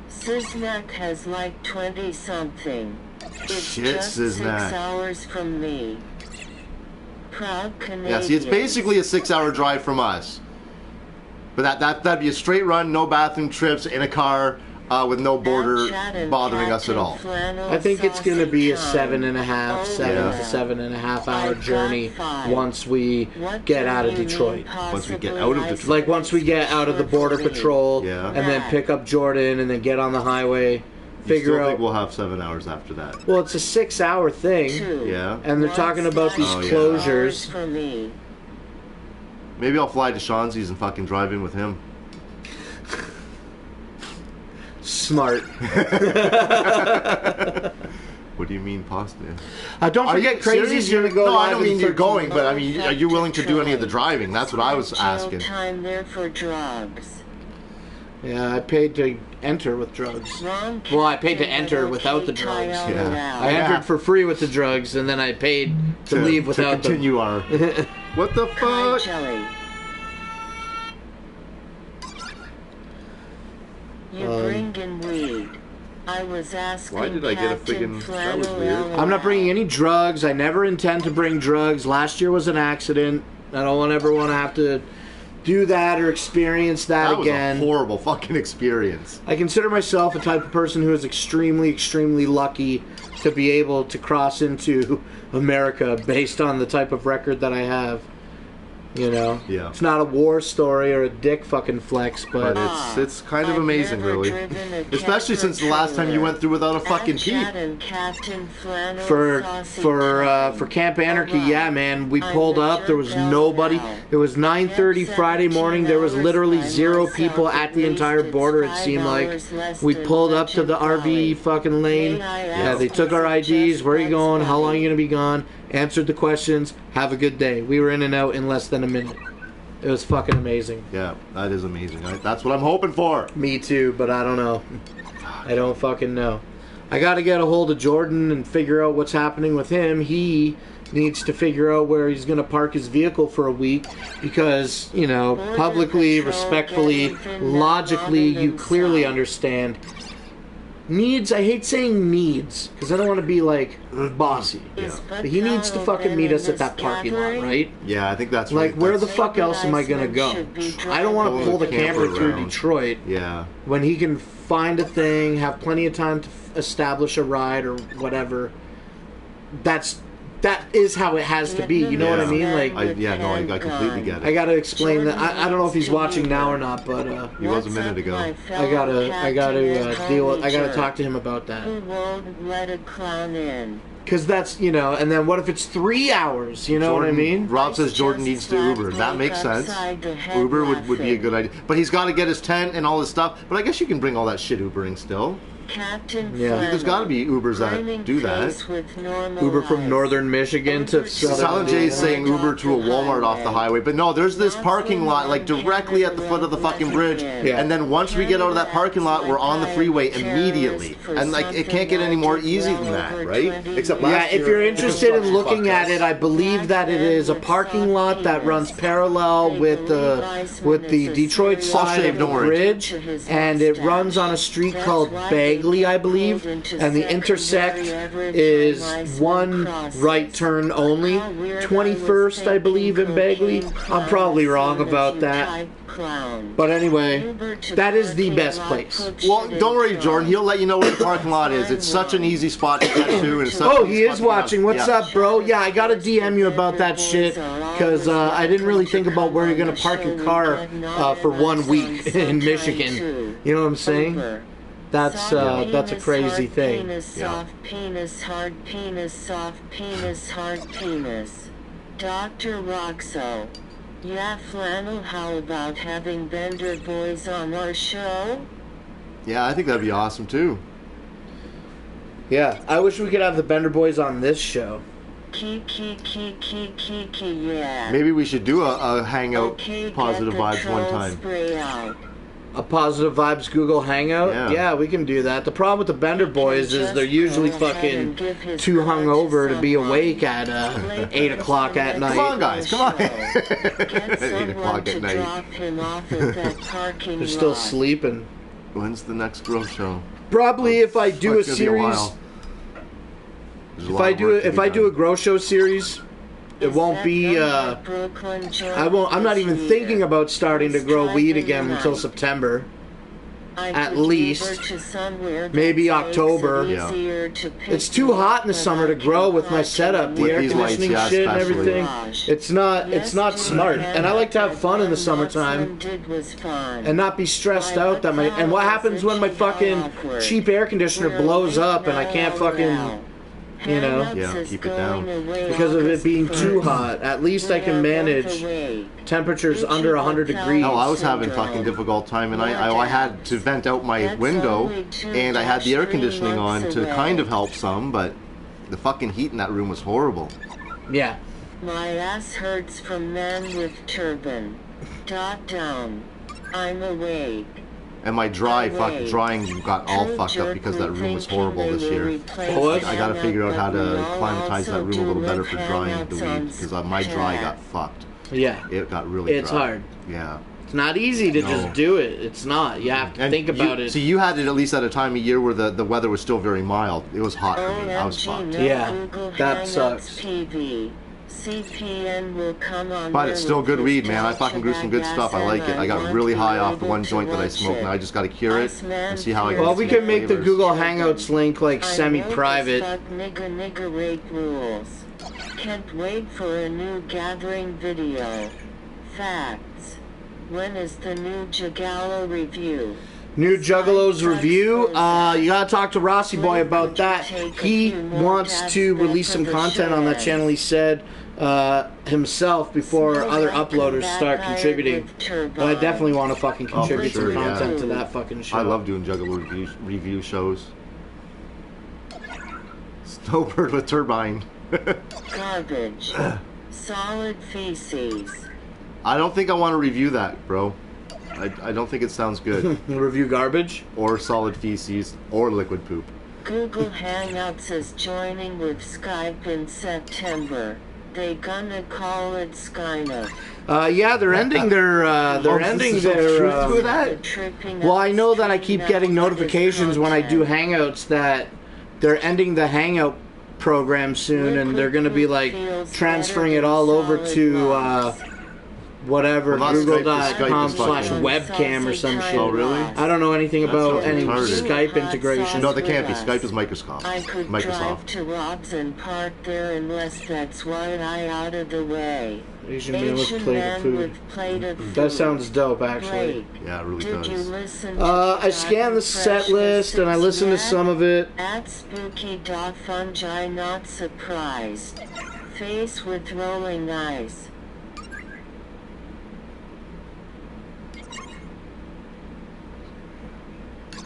[SPEAKER 3] Siznak has like 20-something. It's
[SPEAKER 2] Shit,
[SPEAKER 3] just
[SPEAKER 2] Siznak.
[SPEAKER 3] 6 hours from me. Proud Canadian.
[SPEAKER 2] Yeah, see, it's basically a 6-hour drive from us. But that'd be a straight run, no bathroom trips, in a car, with no border bothering us at all.
[SPEAKER 5] I think it's going to be a 7.5 to 7.5 hour journey once we get out of Detroit.
[SPEAKER 2] Once we get out of Detroit.
[SPEAKER 5] Like once we get out of the border patrol, and then pick up Jordan, and then get on the highway. Figure out.
[SPEAKER 2] Think we'll have 7 hours after that.
[SPEAKER 5] Well, it's a 6 hour thing.
[SPEAKER 2] Yeah.
[SPEAKER 5] And they're talking about these closures.
[SPEAKER 2] Maybe I'll fly to Shanzi's and fucking drive in with him.
[SPEAKER 5] Smart.
[SPEAKER 2] What do you mean, pasta?
[SPEAKER 5] Don't forget, Crazy's going to go.
[SPEAKER 2] No, I don't mean you're going, but I mean, are you willing to do any of the driving? That's what I was asking.
[SPEAKER 3] Time there for drugs.
[SPEAKER 5] Yeah, I paid to enter with drugs. Well, I paid to enter without the drugs.
[SPEAKER 2] Yeah.
[SPEAKER 5] I entered for free with the drugs, and then I paid to leave without
[SPEAKER 2] to continue our. What the fuck?
[SPEAKER 3] You bring in weed. I was asking.
[SPEAKER 2] Why did I get a friggin'? That was weird.
[SPEAKER 5] I'm not bringing any drugs. I never intend to bring drugs. Last year was an accident. I don't ever want to have to do that or experience that again.
[SPEAKER 2] That was a horrible fucking experience.
[SPEAKER 5] I consider myself a type of person who is extremely, extremely lucky to be able to cross into America based on the type of record that I have. You know?
[SPEAKER 2] Yeah.
[SPEAKER 5] It's not a war story or a dick fucking flex, but
[SPEAKER 2] it's kind of amazing, really. Especially since the last time you went through without a fucking peep.
[SPEAKER 5] For Camp Anarchy, yeah, man, we pulled up. There was nobody. It was 9:30 Friday morning. There was literally 0 people at the entire border. It seemed like we pulled up to the RV fucking lane. Yeah, they took our IDs. Where are you going? How long are you gonna be gone? Answered the questions. Have a good day. We were in and out in less than a minute. It was fucking amazing.
[SPEAKER 2] Yeah, that is amazing. That's what I'm hoping for.
[SPEAKER 5] Me too, but I don't know. I don't fucking know. I got to get a hold of Jordan and figure out what's happening with him. He needs to figure out where he's going to park his vehicle for a week because, you know, publicly, respectfully, logically, you clearly understand. Needs, I hate saying needs, because I don't want to be, like, bossy.
[SPEAKER 2] Yeah.
[SPEAKER 5] But he needs to fucking meet us at that parking lot, right?
[SPEAKER 2] Yeah, I think that's
[SPEAKER 5] like,
[SPEAKER 2] right.
[SPEAKER 5] where the fuck else am I going to go? I don't want to pull the camper through Detroit.
[SPEAKER 2] Yeah.
[SPEAKER 5] When he can find a thing, have plenty of time to establish a ride or whatever. That is how it has to be. You know what I mean? Like,
[SPEAKER 2] I completely get it.
[SPEAKER 5] I gotta explain that. I don't know if he's watching now or not, but
[SPEAKER 2] he was a minute ago.
[SPEAKER 5] I gotta talk to him about that. Because that's, you know, and then what if it's 3 hours? You know what I mean?
[SPEAKER 2] Rob says Jordan needs to Uber. That makes sense. Uber would be a good idea. But he's got to get his tent and all his stuff. But I guess you can bring all that shit Ubering still. There's got to be Ubers that do that.
[SPEAKER 5] Uber from northern Michigan to
[SPEAKER 2] Silent Jay's saying Uber to a Walmart off the highway, but no, there's this parking lot like directly at the foot of the fucking bridge, and then once we get out of that parking lot, we're on the freeway immediately, and like it can't get any more easy than that, right? Except last year,
[SPEAKER 5] if you're interested in looking at it, I believe that it is a parking lot that runs parallel with the Detroit side of the bridge, and it runs on a street called Bagley, I believe, and the intersect is one right turn only. 21st, I believe, in Bagley. I'm probably wrong about that. But anyway, that is the best place.
[SPEAKER 2] Well, don't worry, Jordan. He'll let you know where the parking lot is. It's such an easy spot to get to. And
[SPEAKER 5] he is watching. What's up, bro? Yeah, I gotta DM you about that shit because I didn't really think about where you're gonna park your car for 1 week in Michigan. You know what I'm saying? That's a crazy thing.
[SPEAKER 3] Soft penis, hard penis, soft penis, hard penis. Dr. Roxo. Yeah, Flannel, how about having Bender Boys on our show?
[SPEAKER 2] Yeah, I think that'd be awesome too.
[SPEAKER 5] Yeah, I wish we could have the Bender Boys on this show.
[SPEAKER 3] Yeah.
[SPEAKER 2] Maybe we should do a hangout positive vibes one time.
[SPEAKER 5] A Positive Vibes Google Hangout? Yeah, we can do that. The problem with the Bender Boys is they're usually fucking too hungover to be awake at 8 o'clock at night.
[SPEAKER 2] Come on, guys, come on. 8 o'clock at night.
[SPEAKER 5] They're still sleeping.
[SPEAKER 2] When's the next Grow Show?
[SPEAKER 5] Probably if I do a series. If I do a Grow Show series, it won't be, I'm not even thinking about starting to grow weed again until September. At least. Maybe October.
[SPEAKER 2] Yeah.
[SPEAKER 5] It's too hot in the summer to grow with my setup, the air conditioning shit and everything. It's not smart. And I like to have fun in the summertime and not be stressed out that and what happens when my fucking cheap air conditioner blows up and I can't fucking, you know?
[SPEAKER 2] Yeah, keep it down.
[SPEAKER 5] Because of it being too hot. At least I can manage temperatures under 100 degrees.
[SPEAKER 2] No, I was having fucking difficult time, and I had to vent out my window, and I had the air conditioning on to kind of help some, but the fucking heat in that room was horrible.
[SPEAKER 5] Yeah.
[SPEAKER 3] My ass hurts from man with turban. Down. I'm awake.
[SPEAKER 2] And my drying got all fucked up because that room was horrible this year.
[SPEAKER 5] What?
[SPEAKER 2] I gotta figure out how to acclimatize that room a little better for drying the weed because my dry got fucked.
[SPEAKER 5] Yeah.
[SPEAKER 2] It got really dry.
[SPEAKER 5] It's hard.
[SPEAKER 2] Yeah.
[SPEAKER 5] It's not easy to just do it. It's not. You have to think about it.
[SPEAKER 2] So you had it at least at a time of year where the weather was still very mild. It was hot for me. I was fucked.
[SPEAKER 5] Yeah, that sucks.
[SPEAKER 3] CPN will come on.
[SPEAKER 2] But it's still good weed, man. I fucking grew some good stuff. I like it. I got really high off the one joint that I smoked, and I just gotta cure it and see how I get.
[SPEAKER 5] Well, we can make the
[SPEAKER 2] flavors.
[SPEAKER 5] Google Hangouts link like semi-private.
[SPEAKER 3] Nigga rate rules. Can't wait for a new gathering video. Facts. When is the new Juggalo review?
[SPEAKER 5] New Juggalos review. You gotta talk to Rossi Boy about that. He wants to release some content on that channel. He said himself before other uploaders start contributing. But I definitely want to fucking contribute some content to that fucking show.
[SPEAKER 2] I love doing Juggalo review shows. Snowbird with turbine.
[SPEAKER 3] Garbage. Solid feces.
[SPEAKER 2] I don't think I want to review that, bro. I don't think it sounds good.
[SPEAKER 5] Review garbage?
[SPEAKER 2] Or solid feces, or liquid poop.
[SPEAKER 3] Google Hangouts is joining with Skype in September. They gonna call it Skynet.
[SPEAKER 5] Yeah, they're ending their. Well, I know that I keep getting notifications when I do Hangouts that they're ending the Hangout program soon, and they're gonna be like transferring it all over to. Whatever, google.com/webcam or some shit.
[SPEAKER 2] Oh, really?
[SPEAKER 5] I don't know anything about any Skype integration.
[SPEAKER 2] No, they can't be. Skype is Microsoft.
[SPEAKER 3] I could drive to Rob's and park there unless that's why I out of the way.
[SPEAKER 5] Asian man with plate of food. That sounds dope, actually.
[SPEAKER 2] Yeah, it really does.
[SPEAKER 5] I scanned the set list and I listened to some of it.
[SPEAKER 3] At spooky.fungi, not surprised. Face with rolling eyes.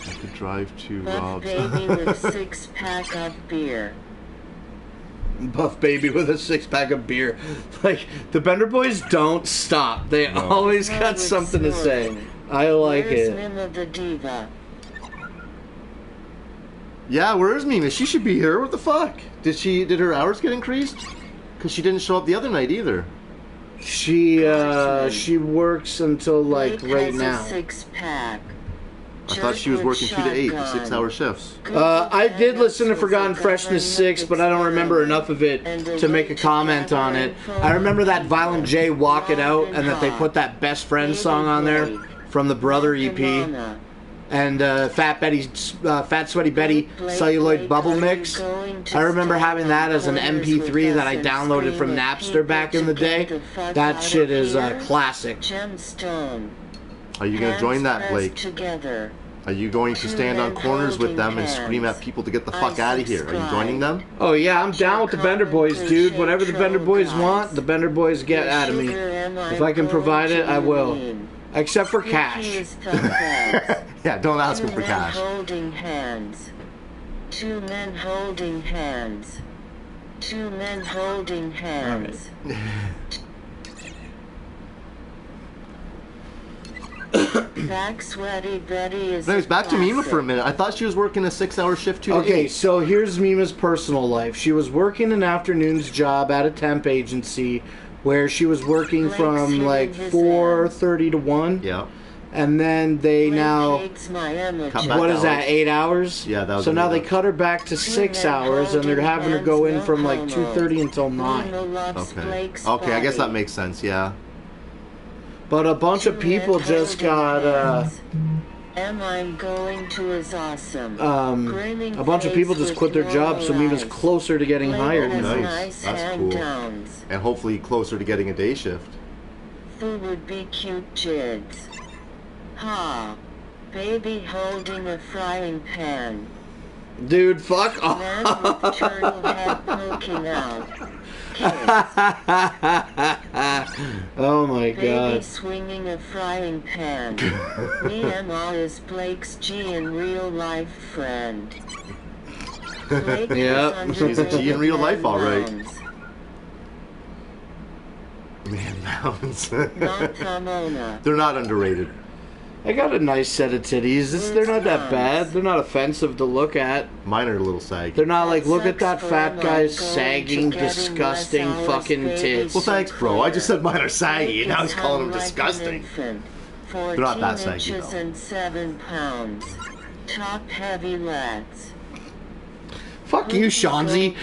[SPEAKER 2] I could drive to
[SPEAKER 3] Buff
[SPEAKER 2] Rob's.
[SPEAKER 3] baby with 6-pack of beer.
[SPEAKER 5] Buff baby with a 6-pack of beer. Like, the Bender Boys don't stop. They always got something to say. I like it.
[SPEAKER 3] Mima the diva?
[SPEAKER 2] Yeah, where's Mima? She should be here. What the fuck? Did her hours get increased? Because she didn't show up the other night either.
[SPEAKER 5] She works until like right now.
[SPEAKER 3] 6-pack.
[SPEAKER 2] I thought she was working 2 to 8, 6-hour shifts.
[SPEAKER 5] I did listen to Forgotten Freshness 6, but I don't remember enough of it to make a comment on it. I remember that Violent J Walk It Out, and that they put that Best Friend song on there from the Brother EP. And Fat Sweaty Betty Celluloid Bubble Mix. I remember having that as an MP3 that I downloaded from Napster back in the day. That shit is a classic.
[SPEAKER 2] Are you going to join that, Blake? Are you going to stand on corners with them and scream at people to get the fuck out of here? Are you joining them?
[SPEAKER 5] Oh yeah, I'm down with the Bender Boys, dude. Whatever the Bender Boys want, the Bender Boys get out of me. If I can provide it, I will. Except for cash.
[SPEAKER 2] Yeah, don't ask him for cash.
[SPEAKER 3] Holding hands. 2 men holding hands. 2 men holding hands. Back Sweaty Betty is.
[SPEAKER 2] Anyways, back to Mima for a minute. I thought she was working a 6-hour shift too.
[SPEAKER 5] Okay, so here's Mima's personal life. She was working an afternoons job at a temp agency where she was working from like 4:30 to 1.
[SPEAKER 2] Yeah.
[SPEAKER 5] And then they now, what is that, 8 hours?
[SPEAKER 2] Yeah, that was.
[SPEAKER 5] So now they cut her back to 6 hours, and they're having her go in from like 2:30 until 9.
[SPEAKER 2] Okay. Okay, I guess that makes sense. Yeah.
[SPEAKER 5] But a bunch of people just got,
[SPEAKER 3] Am I going to is awesome.
[SPEAKER 5] a bunch of people just quit their jobs, so Mima's closer to getting hired.
[SPEAKER 2] Nice. That's cool. And hopefully closer to getting a day shift.
[SPEAKER 3] Who would be cute jids? Ha. Baby holding a frying pan.
[SPEAKER 5] Dude, fuck off.
[SPEAKER 3] Man with turtle head poking out.
[SPEAKER 5] Oh my god.
[SPEAKER 3] Baby swinging a frying pan. Mima is Blake's G in real life friend. Blake
[SPEAKER 5] Yep.
[SPEAKER 2] She's a G in real life, alright. Man mounds.
[SPEAKER 3] Not Tamona.
[SPEAKER 2] They're not underrated.
[SPEAKER 5] I got a nice set of titties. They're not that bad. They're not offensive to look at.
[SPEAKER 2] Mine are a little saggy.
[SPEAKER 5] They're not like, look at that fat guy's sagging, disgusting fucking tits.
[SPEAKER 2] Well, thanks, bro. I just said mine are saggy, and now he's calling them disgusting. They're not that saggy, though.
[SPEAKER 3] And 7 pounds. Top heavy lads.
[SPEAKER 5] Fuck you, Shanzi.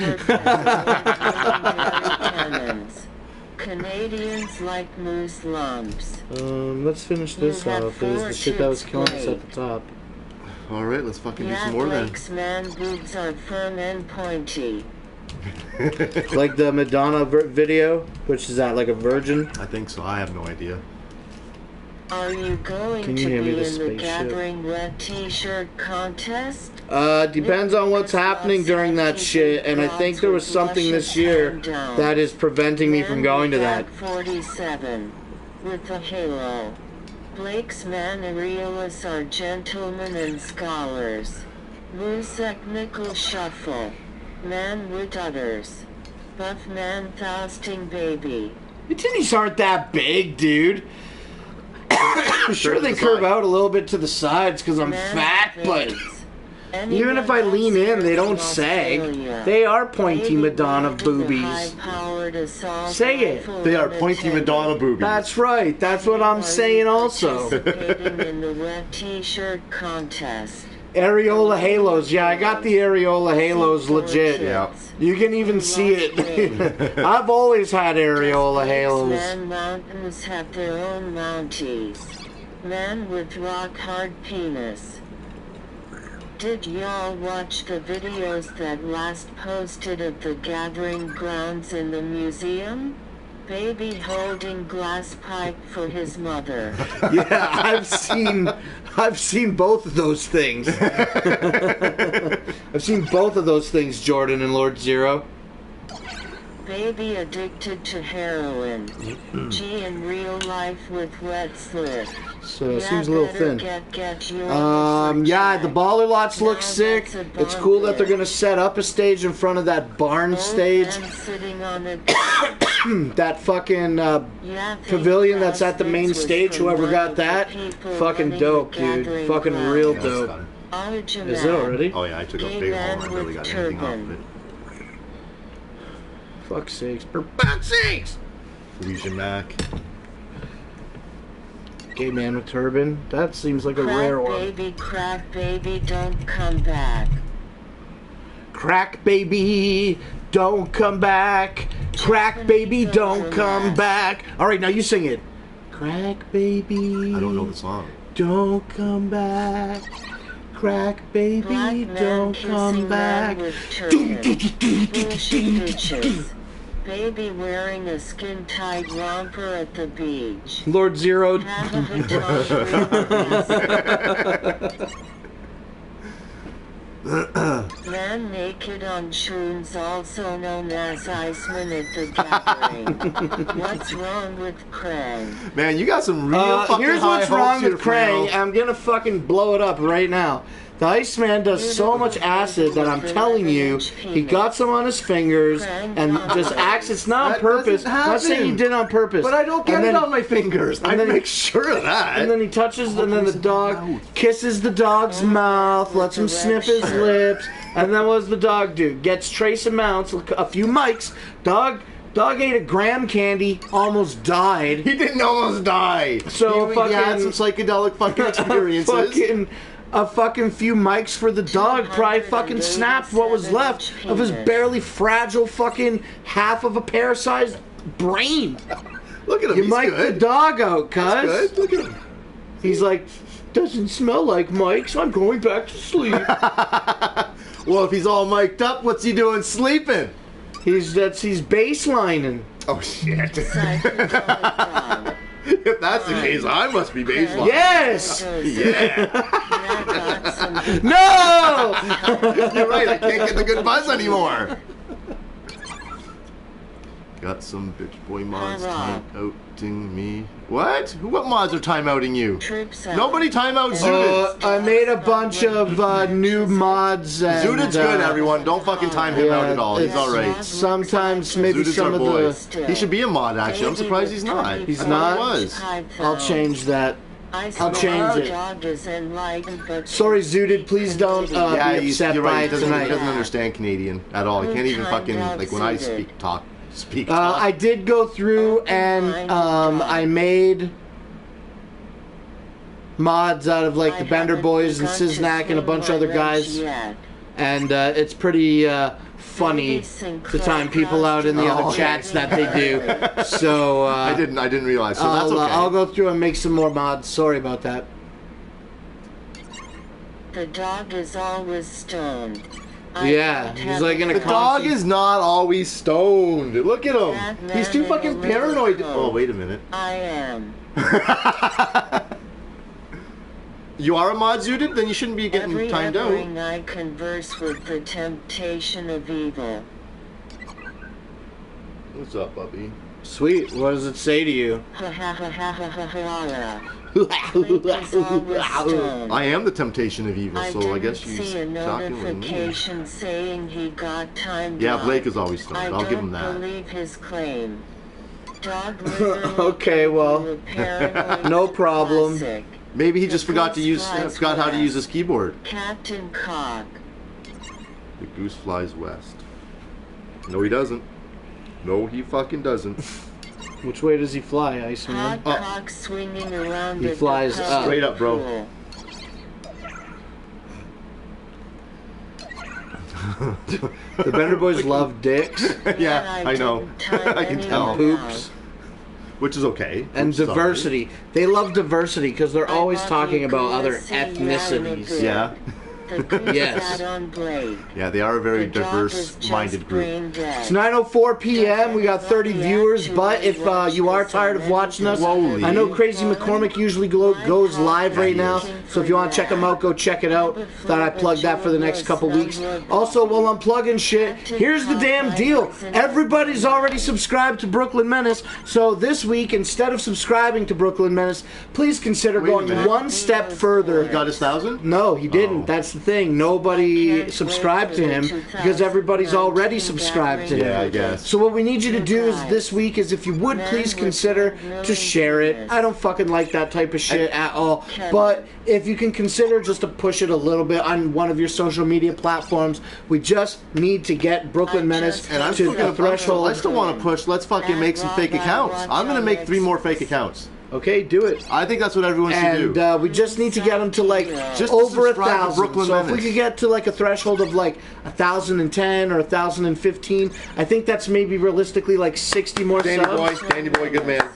[SPEAKER 3] Canadians like moose lumps.
[SPEAKER 5] Let's finish this off. It was the shit that was killing us at the top.
[SPEAKER 2] Alright, let's fucking do some more then.
[SPEAKER 3] Man boobs are firm and pointy.
[SPEAKER 5] Like the Madonna video, which is that like a virgin?
[SPEAKER 2] I think so. I have no idea.
[SPEAKER 3] Are you going to be in the Gathering Wet T-shirt contest?
[SPEAKER 5] Depends on what's happening during that shit, and I think there was something this year that is preventing me from going to that.
[SPEAKER 3] 47 with a halo. Blake's man areolas are gentlemen and scholars. Musek nickel shuffle. Man with udders. Buff man fasting baby.
[SPEAKER 5] Your titties aren't that big, dude. Sure, they curve out a little bit to the sides because I'm fat, but even if I lean in, they don't sag. They are pointy Madonna boobies. Say it.
[SPEAKER 2] They are pointy Madonna boobies.
[SPEAKER 5] That's right. That's what I'm saying also.
[SPEAKER 3] In the wet T-shirt contest.
[SPEAKER 5] Areola halos. Yeah, I got the areola halos legit.
[SPEAKER 2] Yeah.
[SPEAKER 5] You can even see it. I've always had areola halos.
[SPEAKER 3] Man mountains have their own mounties. Man with rock hard penis. Did y'all watch the videos that last posted of the gathering grounds in the museum? Baby holding glass pipe for his mother.
[SPEAKER 5] Yeah, I've seen both of those things. I've seen both of those things, Jordan and Lord Zero.
[SPEAKER 3] Baby addicted to heroin. G in real life with wet slip.
[SPEAKER 5] So it seems a little thin. Yeah, the baller lots look sick. It's cool that they're gonna set up a stage in front of that barn stage. That fucking pavilion that's at the main stage. Whoever got that, fucking dope, dude. Fucking real dope. Is it already?
[SPEAKER 2] Oh yeah, I took a big hole and I barely got anything off of it.
[SPEAKER 5] Fuck's sakes. For fuck's sakes!
[SPEAKER 2] Legion Mac.
[SPEAKER 5] Gay man with turban. That seems like a rare one.
[SPEAKER 3] Crack baby, don't come back.
[SPEAKER 5] Crack baby, don't come back. Crack baby, don't come back. Alright, now you sing it. Crack baby.
[SPEAKER 2] I don't know the song.
[SPEAKER 5] Don't come back. Crack baby, don't come back.
[SPEAKER 3] Baby wearing a skin-tight romper at the beach.
[SPEAKER 5] Lord Zero.
[SPEAKER 3] Man naked on shrooms, also known as Iceman at the gathering. What's wrong with Krang?
[SPEAKER 2] Man, you got some real fucking
[SPEAKER 5] here's
[SPEAKER 2] high
[SPEAKER 5] what's wrong
[SPEAKER 2] hopes
[SPEAKER 5] with
[SPEAKER 2] here,
[SPEAKER 5] Krang.
[SPEAKER 2] Frano.
[SPEAKER 5] I'm gonna fucking blow it up right now. The Iceman does so much acid that I'm telling you, he got some on his fingers and just acts. It's not on
[SPEAKER 2] That
[SPEAKER 5] purpose.
[SPEAKER 2] doesn't
[SPEAKER 5] I'm not saying he
[SPEAKER 2] happen.
[SPEAKER 5] did it on purpose.
[SPEAKER 2] But I don't get it on my fingers. I
[SPEAKER 5] then
[SPEAKER 2] make sure of that.
[SPEAKER 5] And then he touches, and then the dog kisses the dog's mouth, lets him sniff his lips, and then what does the dog do? Gets trace amounts, a few mics. Dog ate a graham candy, almost died.
[SPEAKER 2] He didn't almost die.
[SPEAKER 5] So
[SPEAKER 2] he had some psychedelic fucking experiences.
[SPEAKER 5] A fucking few mics for the dog probably fucking snapped what was left of his barely fragile fucking half of a pear-sized brain.
[SPEAKER 2] Look at him,
[SPEAKER 5] You
[SPEAKER 2] he's
[SPEAKER 5] mic
[SPEAKER 2] good.
[SPEAKER 5] the dog out, cuz.
[SPEAKER 2] Good. Look at him.
[SPEAKER 5] He's like, doesn't smell like Mike, so I'm going back to sleep.
[SPEAKER 2] Well, if he's all mic'd up, what's he doing sleeping?
[SPEAKER 5] He's baselining.
[SPEAKER 2] Oh, shit. If that's the case, I must be baseline.
[SPEAKER 5] Yes!
[SPEAKER 2] Yeah.
[SPEAKER 5] No!
[SPEAKER 2] You're right, I can't get the good buzz anymore. Got some bitch boy mods time-outing me. What? What mods are time-outing you? Nobody time-out Zudit.
[SPEAKER 5] I made a bunch of new mods. And,
[SPEAKER 2] Zudit's good, everyone. Don't fucking time him out at all. He's alright.
[SPEAKER 5] Sometimes maybe
[SPEAKER 2] Zudit's
[SPEAKER 5] some
[SPEAKER 2] our
[SPEAKER 5] of
[SPEAKER 2] boy.
[SPEAKER 5] the...
[SPEAKER 2] He should be a mod, actually. I'm surprised he's not.
[SPEAKER 5] He's
[SPEAKER 2] I
[SPEAKER 5] not?
[SPEAKER 2] thought he was.
[SPEAKER 5] I'll change that. I'll change it.
[SPEAKER 3] Dog is enlightened, but
[SPEAKER 5] Sorry, Zooted, please don't
[SPEAKER 2] Yeah,
[SPEAKER 5] be upset
[SPEAKER 2] you're
[SPEAKER 5] by
[SPEAKER 2] right.
[SPEAKER 5] it
[SPEAKER 2] He
[SPEAKER 5] tonight.
[SPEAKER 2] doesn't understand Canadian at all. He can't even fucking, like, when I speak talk.
[SPEAKER 5] I did go through and I made mods out of like the Bender Boys and Siznak and a bunch of other guys, and it's pretty funny to time people out in the other chats that they do. So
[SPEAKER 2] I didn't realize. So that's okay.
[SPEAKER 5] I'll go through and make some more mods. Sorry about that.
[SPEAKER 3] The dog is always stoned.
[SPEAKER 5] Yeah, he's like in a
[SPEAKER 2] The dog is not always stoned. Look at him.
[SPEAKER 3] That
[SPEAKER 2] He's too
[SPEAKER 3] man
[SPEAKER 2] fucking
[SPEAKER 3] is a
[SPEAKER 2] paranoid.
[SPEAKER 3] little
[SPEAKER 2] Oh, wait a minute.
[SPEAKER 3] I am.
[SPEAKER 2] You are a mod, Zooted? Then you shouldn't be getting
[SPEAKER 3] Every
[SPEAKER 2] timed out.
[SPEAKER 3] evening I converse with the temptation of evil.
[SPEAKER 2] What's up, puppy?
[SPEAKER 5] Sweet. What does it say to you?
[SPEAKER 3] Ha ha ha ha ha ha ha. Blake is always stoned.
[SPEAKER 2] I am the temptation of evil, so I guess
[SPEAKER 3] didn't
[SPEAKER 2] she's
[SPEAKER 3] see a
[SPEAKER 2] talking with me.
[SPEAKER 3] notification saying he got timed
[SPEAKER 2] Yeah,
[SPEAKER 3] out.
[SPEAKER 2] Blake is always stoned.
[SPEAKER 3] I
[SPEAKER 2] I'll give
[SPEAKER 3] don't
[SPEAKER 2] him that.
[SPEAKER 3] believe his claim. Dog literally
[SPEAKER 5] Okay, well,
[SPEAKER 3] became a paranoid
[SPEAKER 5] no problem.
[SPEAKER 3] classic.
[SPEAKER 2] Maybe he just forgot how to use his keyboard.
[SPEAKER 3] Captain Cock.
[SPEAKER 2] The goose flies west. No, he doesn't. No, he fucking doesn't.
[SPEAKER 5] Which way does he fly, Iceman?
[SPEAKER 3] Hot cock swinging around
[SPEAKER 5] He
[SPEAKER 3] at
[SPEAKER 5] flies
[SPEAKER 3] the
[SPEAKER 5] up.
[SPEAKER 2] Straight up, bro.
[SPEAKER 3] pool.
[SPEAKER 5] The Bender Boys love dicks
[SPEAKER 2] Yeah, I know.
[SPEAKER 3] didn't time
[SPEAKER 2] I can
[SPEAKER 3] anyone
[SPEAKER 2] tell.
[SPEAKER 3] out.
[SPEAKER 5] poops.
[SPEAKER 2] Which is okay.
[SPEAKER 5] and
[SPEAKER 2] Oops, sorry.
[SPEAKER 5] diversity. They love diversity because they're always
[SPEAKER 3] love
[SPEAKER 5] talking
[SPEAKER 3] you,
[SPEAKER 5] about other
[SPEAKER 3] Gracie,
[SPEAKER 5] ethnicities.
[SPEAKER 2] Yeah.
[SPEAKER 3] The goose
[SPEAKER 5] Yes.
[SPEAKER 3] sat on Blake.
[SPEAKER 2] Yeah, they are a very
[SPEAKER 3] The dog is
[SPEAKER 2] diverse-minded
[SPEAKER 3] just
[SPEAKER 2] group.
[SPEAKER 3] brain dead.
[SPEAKER 5] It's 9:04 p.m. We got 30 viewers, but if you are tired of watching us,
[SPEAKER 2] Slowly.
[SPEAKER 5] I know Crazy McCormick usually goes live right now, so if you want to check him out, go check it out. Thought I'd plug that for the next couple weeks. Also, while I'm plugging shit, here's the damn deal. Everybody's already subscribed to Brooklyn Menace, so this week, instead of subscribing to Brooklyn Menace, please consider
[SPEAKER 2] Wait a
[SPEAKER 5] going
[SPEAKER 2] minute.
[SPEAKER 5] one step further.
[SPEAKER 2] He got his 1,000?
[SPEAKER 5] No, he didn't.
[SPEAKER 2] Oh.
[SPEAKER 5] That's the thing. Nobody subscribed to him because everybody's already subscribed to him.
[SPEAKER 2] Yeah, I guess.
[SPEAKER 5] So what we need you to do is this week is if you would please consider to share it. I don't fucking like that type of shit at all. But if you can consider just to push it a little bit on one of your social media platforms, we just need to get Brooklyn Menace
[SPEAKER 2] And I'm
[SPEAKER 5] to
[SPEAKER 2] still
[SPEAKER 5] the
[SPEAKER 2] gonna
[SPEAKER 5] threshold.
[SPEAKER 2] I still want to push. Let's fucking make some fake accounts. I'm gonna make 3 more fake accounts.
[SPEAKER 5] Okay, do it.
[SPEAKER 2] I think that's what everyone should
[SPEAKER 5] And
[SPEAKER 2] do.
[SPEAKER 5] we just need to get them to like
[SPEAKER 2] Just to
[SPEAKER 5] over
[SPEAKER 2] subscribe to
[SPEAKER 5] 1,000.
[SPEAKER 2] Brooklyn
[SPEAKER 5] So if we
[SPEAKER 2] Menace.
[SPEAKER 5] could get to like a threshold of like 1,010 or 1,015, I think that's maybe realistically like 60 more
[SPEAKER 2] Danny
[SPEAKER 5] subs.
[SPEAKER 2] boy, Danny boy, good man.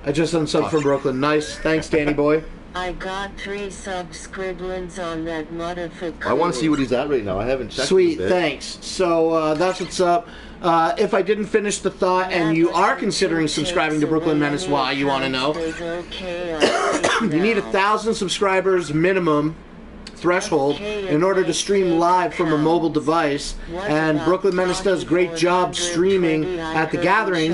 [SPEAKER 5] I just unsubbed from Brooklyn. Nice, thanks, Danny boy.
[SPEAKER 3] I got 3 scribblings on that motherfucker.
[SPEAKER 2] I want to see what he's at right now. I haven't checked.
[SPEAKER 5] Sweet,
[SPEAKER 2] him a bit.
[SPEAKER 5] thanks. So that's what's up. If I didn't finish the thought and you are considering subscribing to Brooklyn Menace, why you want to know? You need 1,000 subscribers minimum threshold in order to stream live from a mobile device, and Brooklyn Menace does great job streaming at the Gathering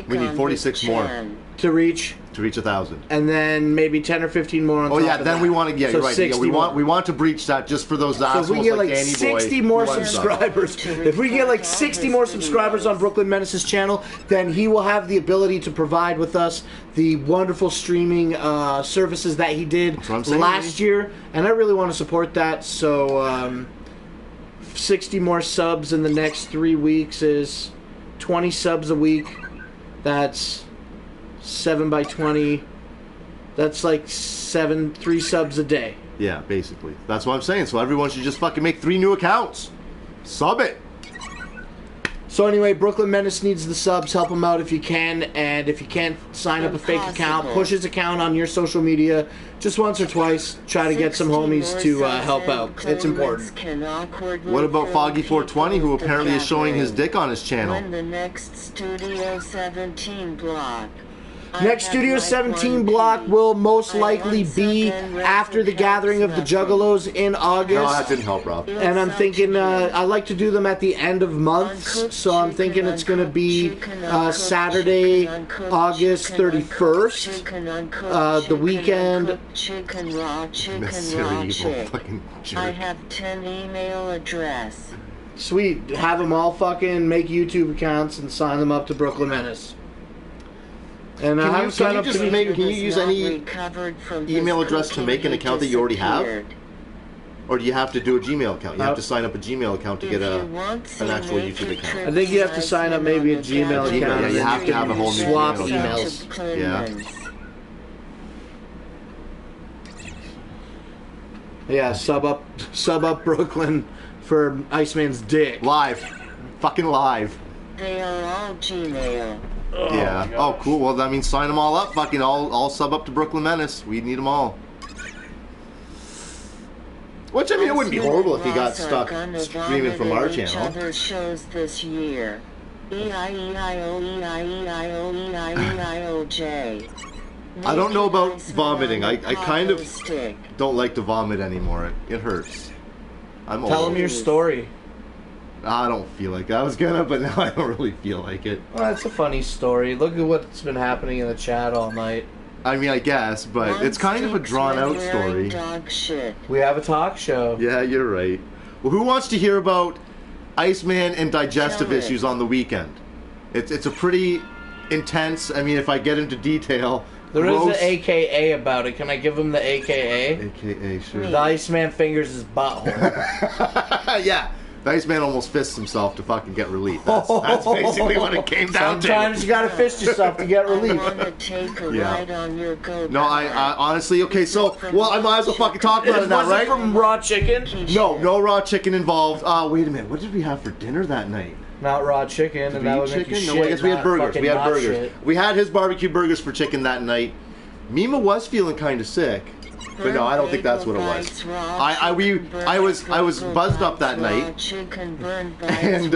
[SPEAKER 2] We need 46 more
[SPEAKER 5] to reach,
[SPEAKER 2] 1,000.
[SPEAKER 5] and then maybe 10 or 15 more on
[SPEAKER 2] Oh
[SPEAKER 5] top
[SPEAKER 2] yeah,
[SPEAKER 5] of
[SPEAKER 2] then
[SPEAKER 5] that.
[SPEAKER 2] we want to. Yeah,
[SPEAKER 5] So
[SPEAKER 2] you're right. Yeah,
[SPEAKER 5] 60
[SPEAKER 2] we want
[SPEAKER 5] more.
[SPEAKER 2] to breach that just for those
[SPEAKER 5] So
[SPEAKER 2] assholes
[SPEAKER 5] if we get
[SPEAKER 2] like
[SPEAKER 5] like
[SPEAKER 2] Danny
[SPEAKER 5] 60
[SPEAKER 2] boy.
[SPEAKER 5] more
[SPEAKER 2] who runs stuff.
[SPEAKER 5] subscribers, if we get like 60 more subscribers on Brooklyn Menace's channel, then he will have the ability to provide with us the wonderful streaming services that he did
[SPEAKER 2] what I'm saying,
[SPEAKER 5] last year, and I really want to support that. So 60 more subs in the next 3 weeks is 20 subs a week. That's 7 by 20. That's like 3 subs a day.
[SPEAKER 2] Yeah, basically. That's what I'm saying. So everyone should just fucking make 3 new accounts. Sub it.
[SPEAKER 5] So anyway, Brooklyn Menace needs the subs. Help him out if you can. And if you can't sign up a fake account, push his account on your social media just once or twice. Try to get some homies to help out. It's important.
[SPEAKER 2] What about Foggy 420, who apparently is showing his dick on his channel?
[SPEAKER 3] When the next Studio 17 block.
[SPEAKER 5] Next Studio 17 block will most likely be after the Gathering of the Juggalos in
[SPEAKER 2] No, that
[SPEAKER 5] August.
[SPEAKER 2] didn't help, Rob.
[SPEAKER 5] And I'm thinking, I like to do them at the end of months, so I'm thinking it's going to be Saturday, August 31st, the weekend.
[SPEAKER 3] Chicken raw, chicken
[SPEAKER 2] Necessary
[SPEAKER 3] raw,
[SPEAKER 2] evil
[SPEAKER 3] chick.
[SPEAKER 2] fucking jerk.
[SPEAKER 3] I have 10 email address.
[SPEAKER 5] Sweet, have them all fucking make YouTube accounts and sign them up to Brooklyn Menace. And I haven't signed up to
[SPEAKER 2] can you use any email address to make an account that you already have? Or do you have to do a Gmail account? You have to sign up a Gmail account to get an actual YouTube account.
[SPEAKER 5] I think you have to sign up maybe a Gmail account.
[SPEAKER 2] Yeah, you have to have a whole new
[SPEAKER 5] swap
[SPEAKER 2] Gmail
[SPEAKER 5] emails.
[SPEAKER 2] Yeah.
[SPEAKER 5] Yeah, sub up Brooklyn for Iceman's dick.
[SPEAKER 2] Live. Fucking live.
[SPEAKER 3] They are all Gmail.
[SPEAKER 2] Yeah. Oh, cool. Well, that means sign them all up. Fucking all sub up to Brooklyn Menace. We need them all. Which, I mean, it wouldn't be horrible if you got stuck streaming from our channel.
[SPEAKER 3] Other shows this year. E-I-E-I-O-E-I-E-I-O-E-I-E-I-O-J.
[SPEAKER 2] I don't know about vomiting. I kind of don't like to vomit anymore. It hurts. I'm old.
[SPEAKER 5] Tell him your story.
[SPEAKER 2] I don't feel like I was gonna, but now I don't really feel like it.
[SPEAKER 5] Well, that's a funny story. Look at what's been happening in the chat all night.
[SPEAKER 2] I mean, I guess, but it's kind of a drawn-out story.
[SPEAKER 5] We have a talk show.
[SPEAKER 2] Yeah, you're right. Well, who wants to hear about Iceman and digestive issues on the weekend? It's a pretty intense. I mean, if I get into detail,
[SPEAKER 5] there is an AKA about it. Can I give him the AKA?
[SPEAKER 2] AKA, sure.
[SPEAKER 5] The Iceman fingers his butthole.
[SPEAKER 2] Yeah. The Iceman almost fists himself to fucking get relief. That's basically what it came down to.
[SPEAKER 5] Sometimes you gotta fist yourself to get relief.
[SPEAKER 2] Yeah. No, I honestly, okay, so, well, I might as well fucking talk about it now, right?
[SPEAKER 5] Was it from raw chicken?
[SPEAKER 2] No raw chicken involved. Wait a minute, what did we have for dinner that night?
[SPEAKER 5] Not raw chicken, and that would make you shit.
[SPEAKER 2] No, I guess we had burgers. We had burgers.
[SPEAKER 5] Shit.
[SPEAKER 2] We had his barbecue burgers for chicken that night. Mima was feeling kind of sick. But no, I don't think that's what it was. I was buzzed up that night, and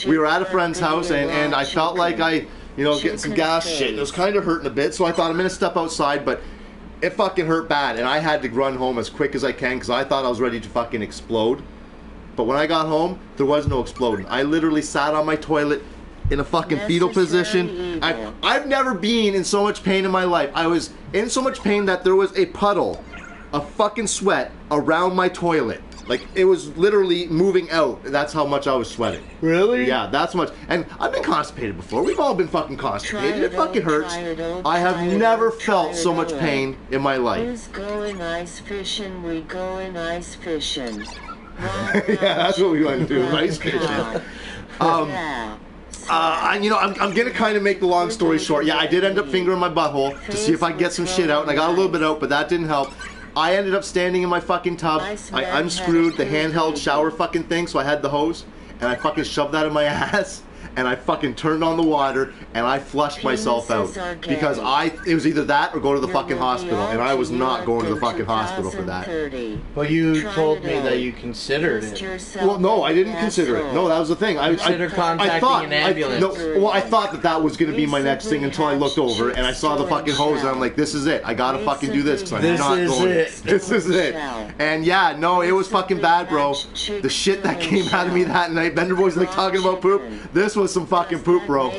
[SPEAKER 2] we were at a friend's house, and I felt like getting some gas shit. It was kind of hurting a bit, so I thought I'm gonna step outside, but it fucking hurt bad, and I had to run home as quick as I can because I thought I was ready to fucking explode. But when I got home, there was no exploding. I literally sat on my toilet in a fucking fetal position. I've never been in so much pain in my life. I was in so much pain that there was a puddle of fucking sweat around my toilet. Like, it was literally moving out. That's how much I was sweating.
[SPEAKER 5] Really?
[SPEAKER 2] Yeah, that's much. And I've been constipated before. We've all been fucking constipated. It fucking hurts. I have never felt so much pain in my life.
[SPEAKER 3] Who's going ice fishing? We going ice fishing.
[SPEAKER 2] Yeah, that's what we want to do, ice fishing. I'm gonna kind of make the long story short. Yeah, I did end up fingering my butthole to see if I could get some shit out, and I got a little bit out, but that didn't help. I ended up standing in my fucking tub. I unscrewed the handheld shower fucking thing, so I had the hose, and I fucking shoved that in my ass, and I fucking turned on the water, and I flushed myself out. Because it was either that or go to the fucking hospital, and I was not going to the fucking hospital for that.
[SPEAKER 5] But you told me that you considered it.
[SPEAKER 2] Well, no, I didn't consider it. No, that was the thing.
[SPEAKER 5] Consider contacting an ambulance.
[SPEAKER 2] I thought that was going to be my next thing until I looked over, and I saw the fucking hose, and I'm like, this is it. I gotta fucking do this, because I'm not going. This is it. And yeah, no, it was fucking bad, bro. The shit that came out of me that night, Bender Boy's like talking about poop. This was some fucking poop, bro.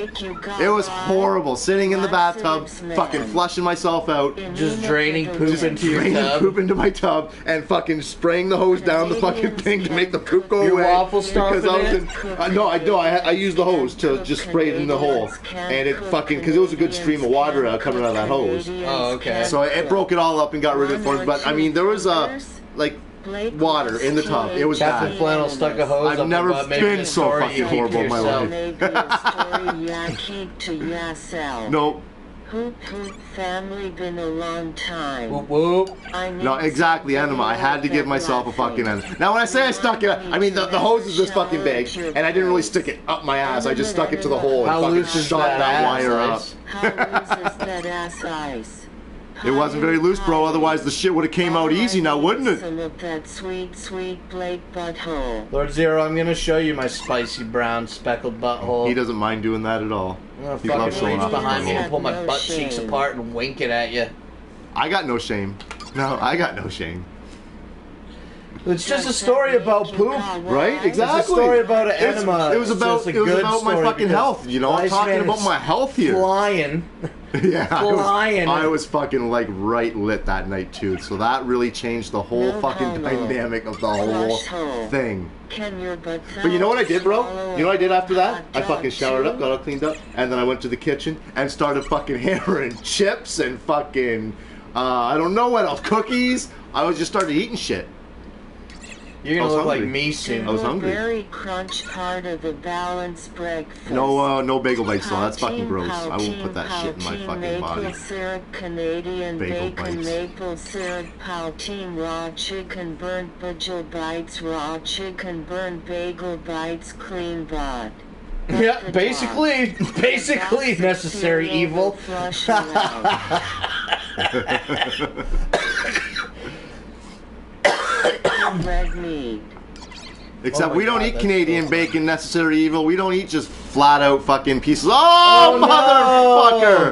[SPEAKER 2] It was horrible. Sitting in the bathtub, fucking flushing myself out.
[SPEAKER 5] Just draining poop into your tub.
[SPEAKER 2] Draining poop into my tub, and fucking spraying the hose down the fucking thing to make the poop go away.
[SPEAKER 5] Your waffle stuff
[SPEAKER 2] I used the hose to just spray it in the hole. And it fucking, because it was a good stream of water coming out of that hose.
[SPEAKER 5] Oh, okay.
[SPEAKER 2] So it broke it all up and got rid of it for me. But, I mean, there was, water in the tub. It was
[SPEAKER 5] Captain
[SPEAKER 2] bad.
[SPEAKER 5] Flannel stuck a hose
[SPEAKER 2] I've never been so fucking horrible in my life. Nope.
[SPEAKER 3] Hoop hoop family been a long time.
[SPEAKER 5] Whoop whoop.
[SPEAKER 2] No, exactly, Enema. I had to give myself a fucking enema. Now, when I say I stuck it, I mean the hose is this fucking big, and I didn't really stick it up my ass. I just stuck it to the hole and fucking shot that wire up.
[SPEAKER 3] How loose is that ass ice?
[SPEAKER 2] It wasn't very loose, bro. Otherwise, the shit would have came out easy now, wouldn't it?
[SPEAKER 3] Some of that sweet, sweet Blake butthole.
[SPEAKER 5] Lord Zero, I'm gonna show you my spicy brown speckled butthole.
[SPEAKER 2] He doesn't mind doing that at all.
[SPEAKER 5] I'm gonna
[SPEAKER 2] He loves
[SPEAKER 5] fucking
[SPEAKER 2] showing
[SPEAKER 5] reach
[SPEAKER 2] off
[SPEAKER 5] behind me
[SPEAKER 2] his
[SPEAKER 5] and pull my
[SPEAKER 3] No
[SPEAKER 5] butt
[SPEAKER 3] shame.
[SPEAKER 5] cheeks apart and wink it at you.
[SPEAKER 2] I got no shame. No, I got no shame.
[SPEAKER 5] It's just a story about poop.
[SPEAKER 2] Right? Exactly.
[SPEAKER 5] It's a story about an enema.
[SPEAKER 2] It was about my fucking health. You know, I'm talking about my health here.
[SPEAKER 5] Flying.
[SPEAKER 2] Yeah,
[SPEAKER 5] Flying.
[SPEAKER 2] I was fucking like right lit that night too. So that really changed the whole fucking dynamic of the whole thing. But you know what I did, bro? You know what I did after that? I fucking showered up, got all cleaned up, and then I went to the kitchen and started fucking hammering chips and fucking, I don't know what else, cookies. I was just started eating shit.
[SPEAKER 5] You're gonna look like me soon.
[SPEAKER 2] I was hungry.
[SPEAKER 3] Very crunch part of a balanced breakfast.
[SPEAKER 2] No bagel bites though. That's fucking gross. I won't put that shit in my fucking body.
[SPEAKER 3] Maple syrup, Canadian
[SPEAKER 2] Bagel
[SPEAKER 3] bacon,
[SPEAKER 2] bites.
[SPEAKER 3] maple syrup, poutine, raw chicken, burnt bagel bites, raw chicken, burnt bagel bites, clean bot.
[SPEAKER 5] Yeah, basically necessary evil.
[SPEAKER 3] Flush around. Red meat.
[SPEAKER 2] Except
[SPEAKER 5] Oh my
[SPEAKER 2] we don't
[SPEAKER 5] God,
[SPEAKER 2] eat
[SPEAKER 5] that's
[SPEAKER 2] Canadian
[SPEAKER 5] so
[SPEAKER 2] bacon, necessary evil. We don't eat just flat out fucking pieces. Oh,
[SPEAKER 5] Oh, no!
[SPEAKER 2] motherfucker!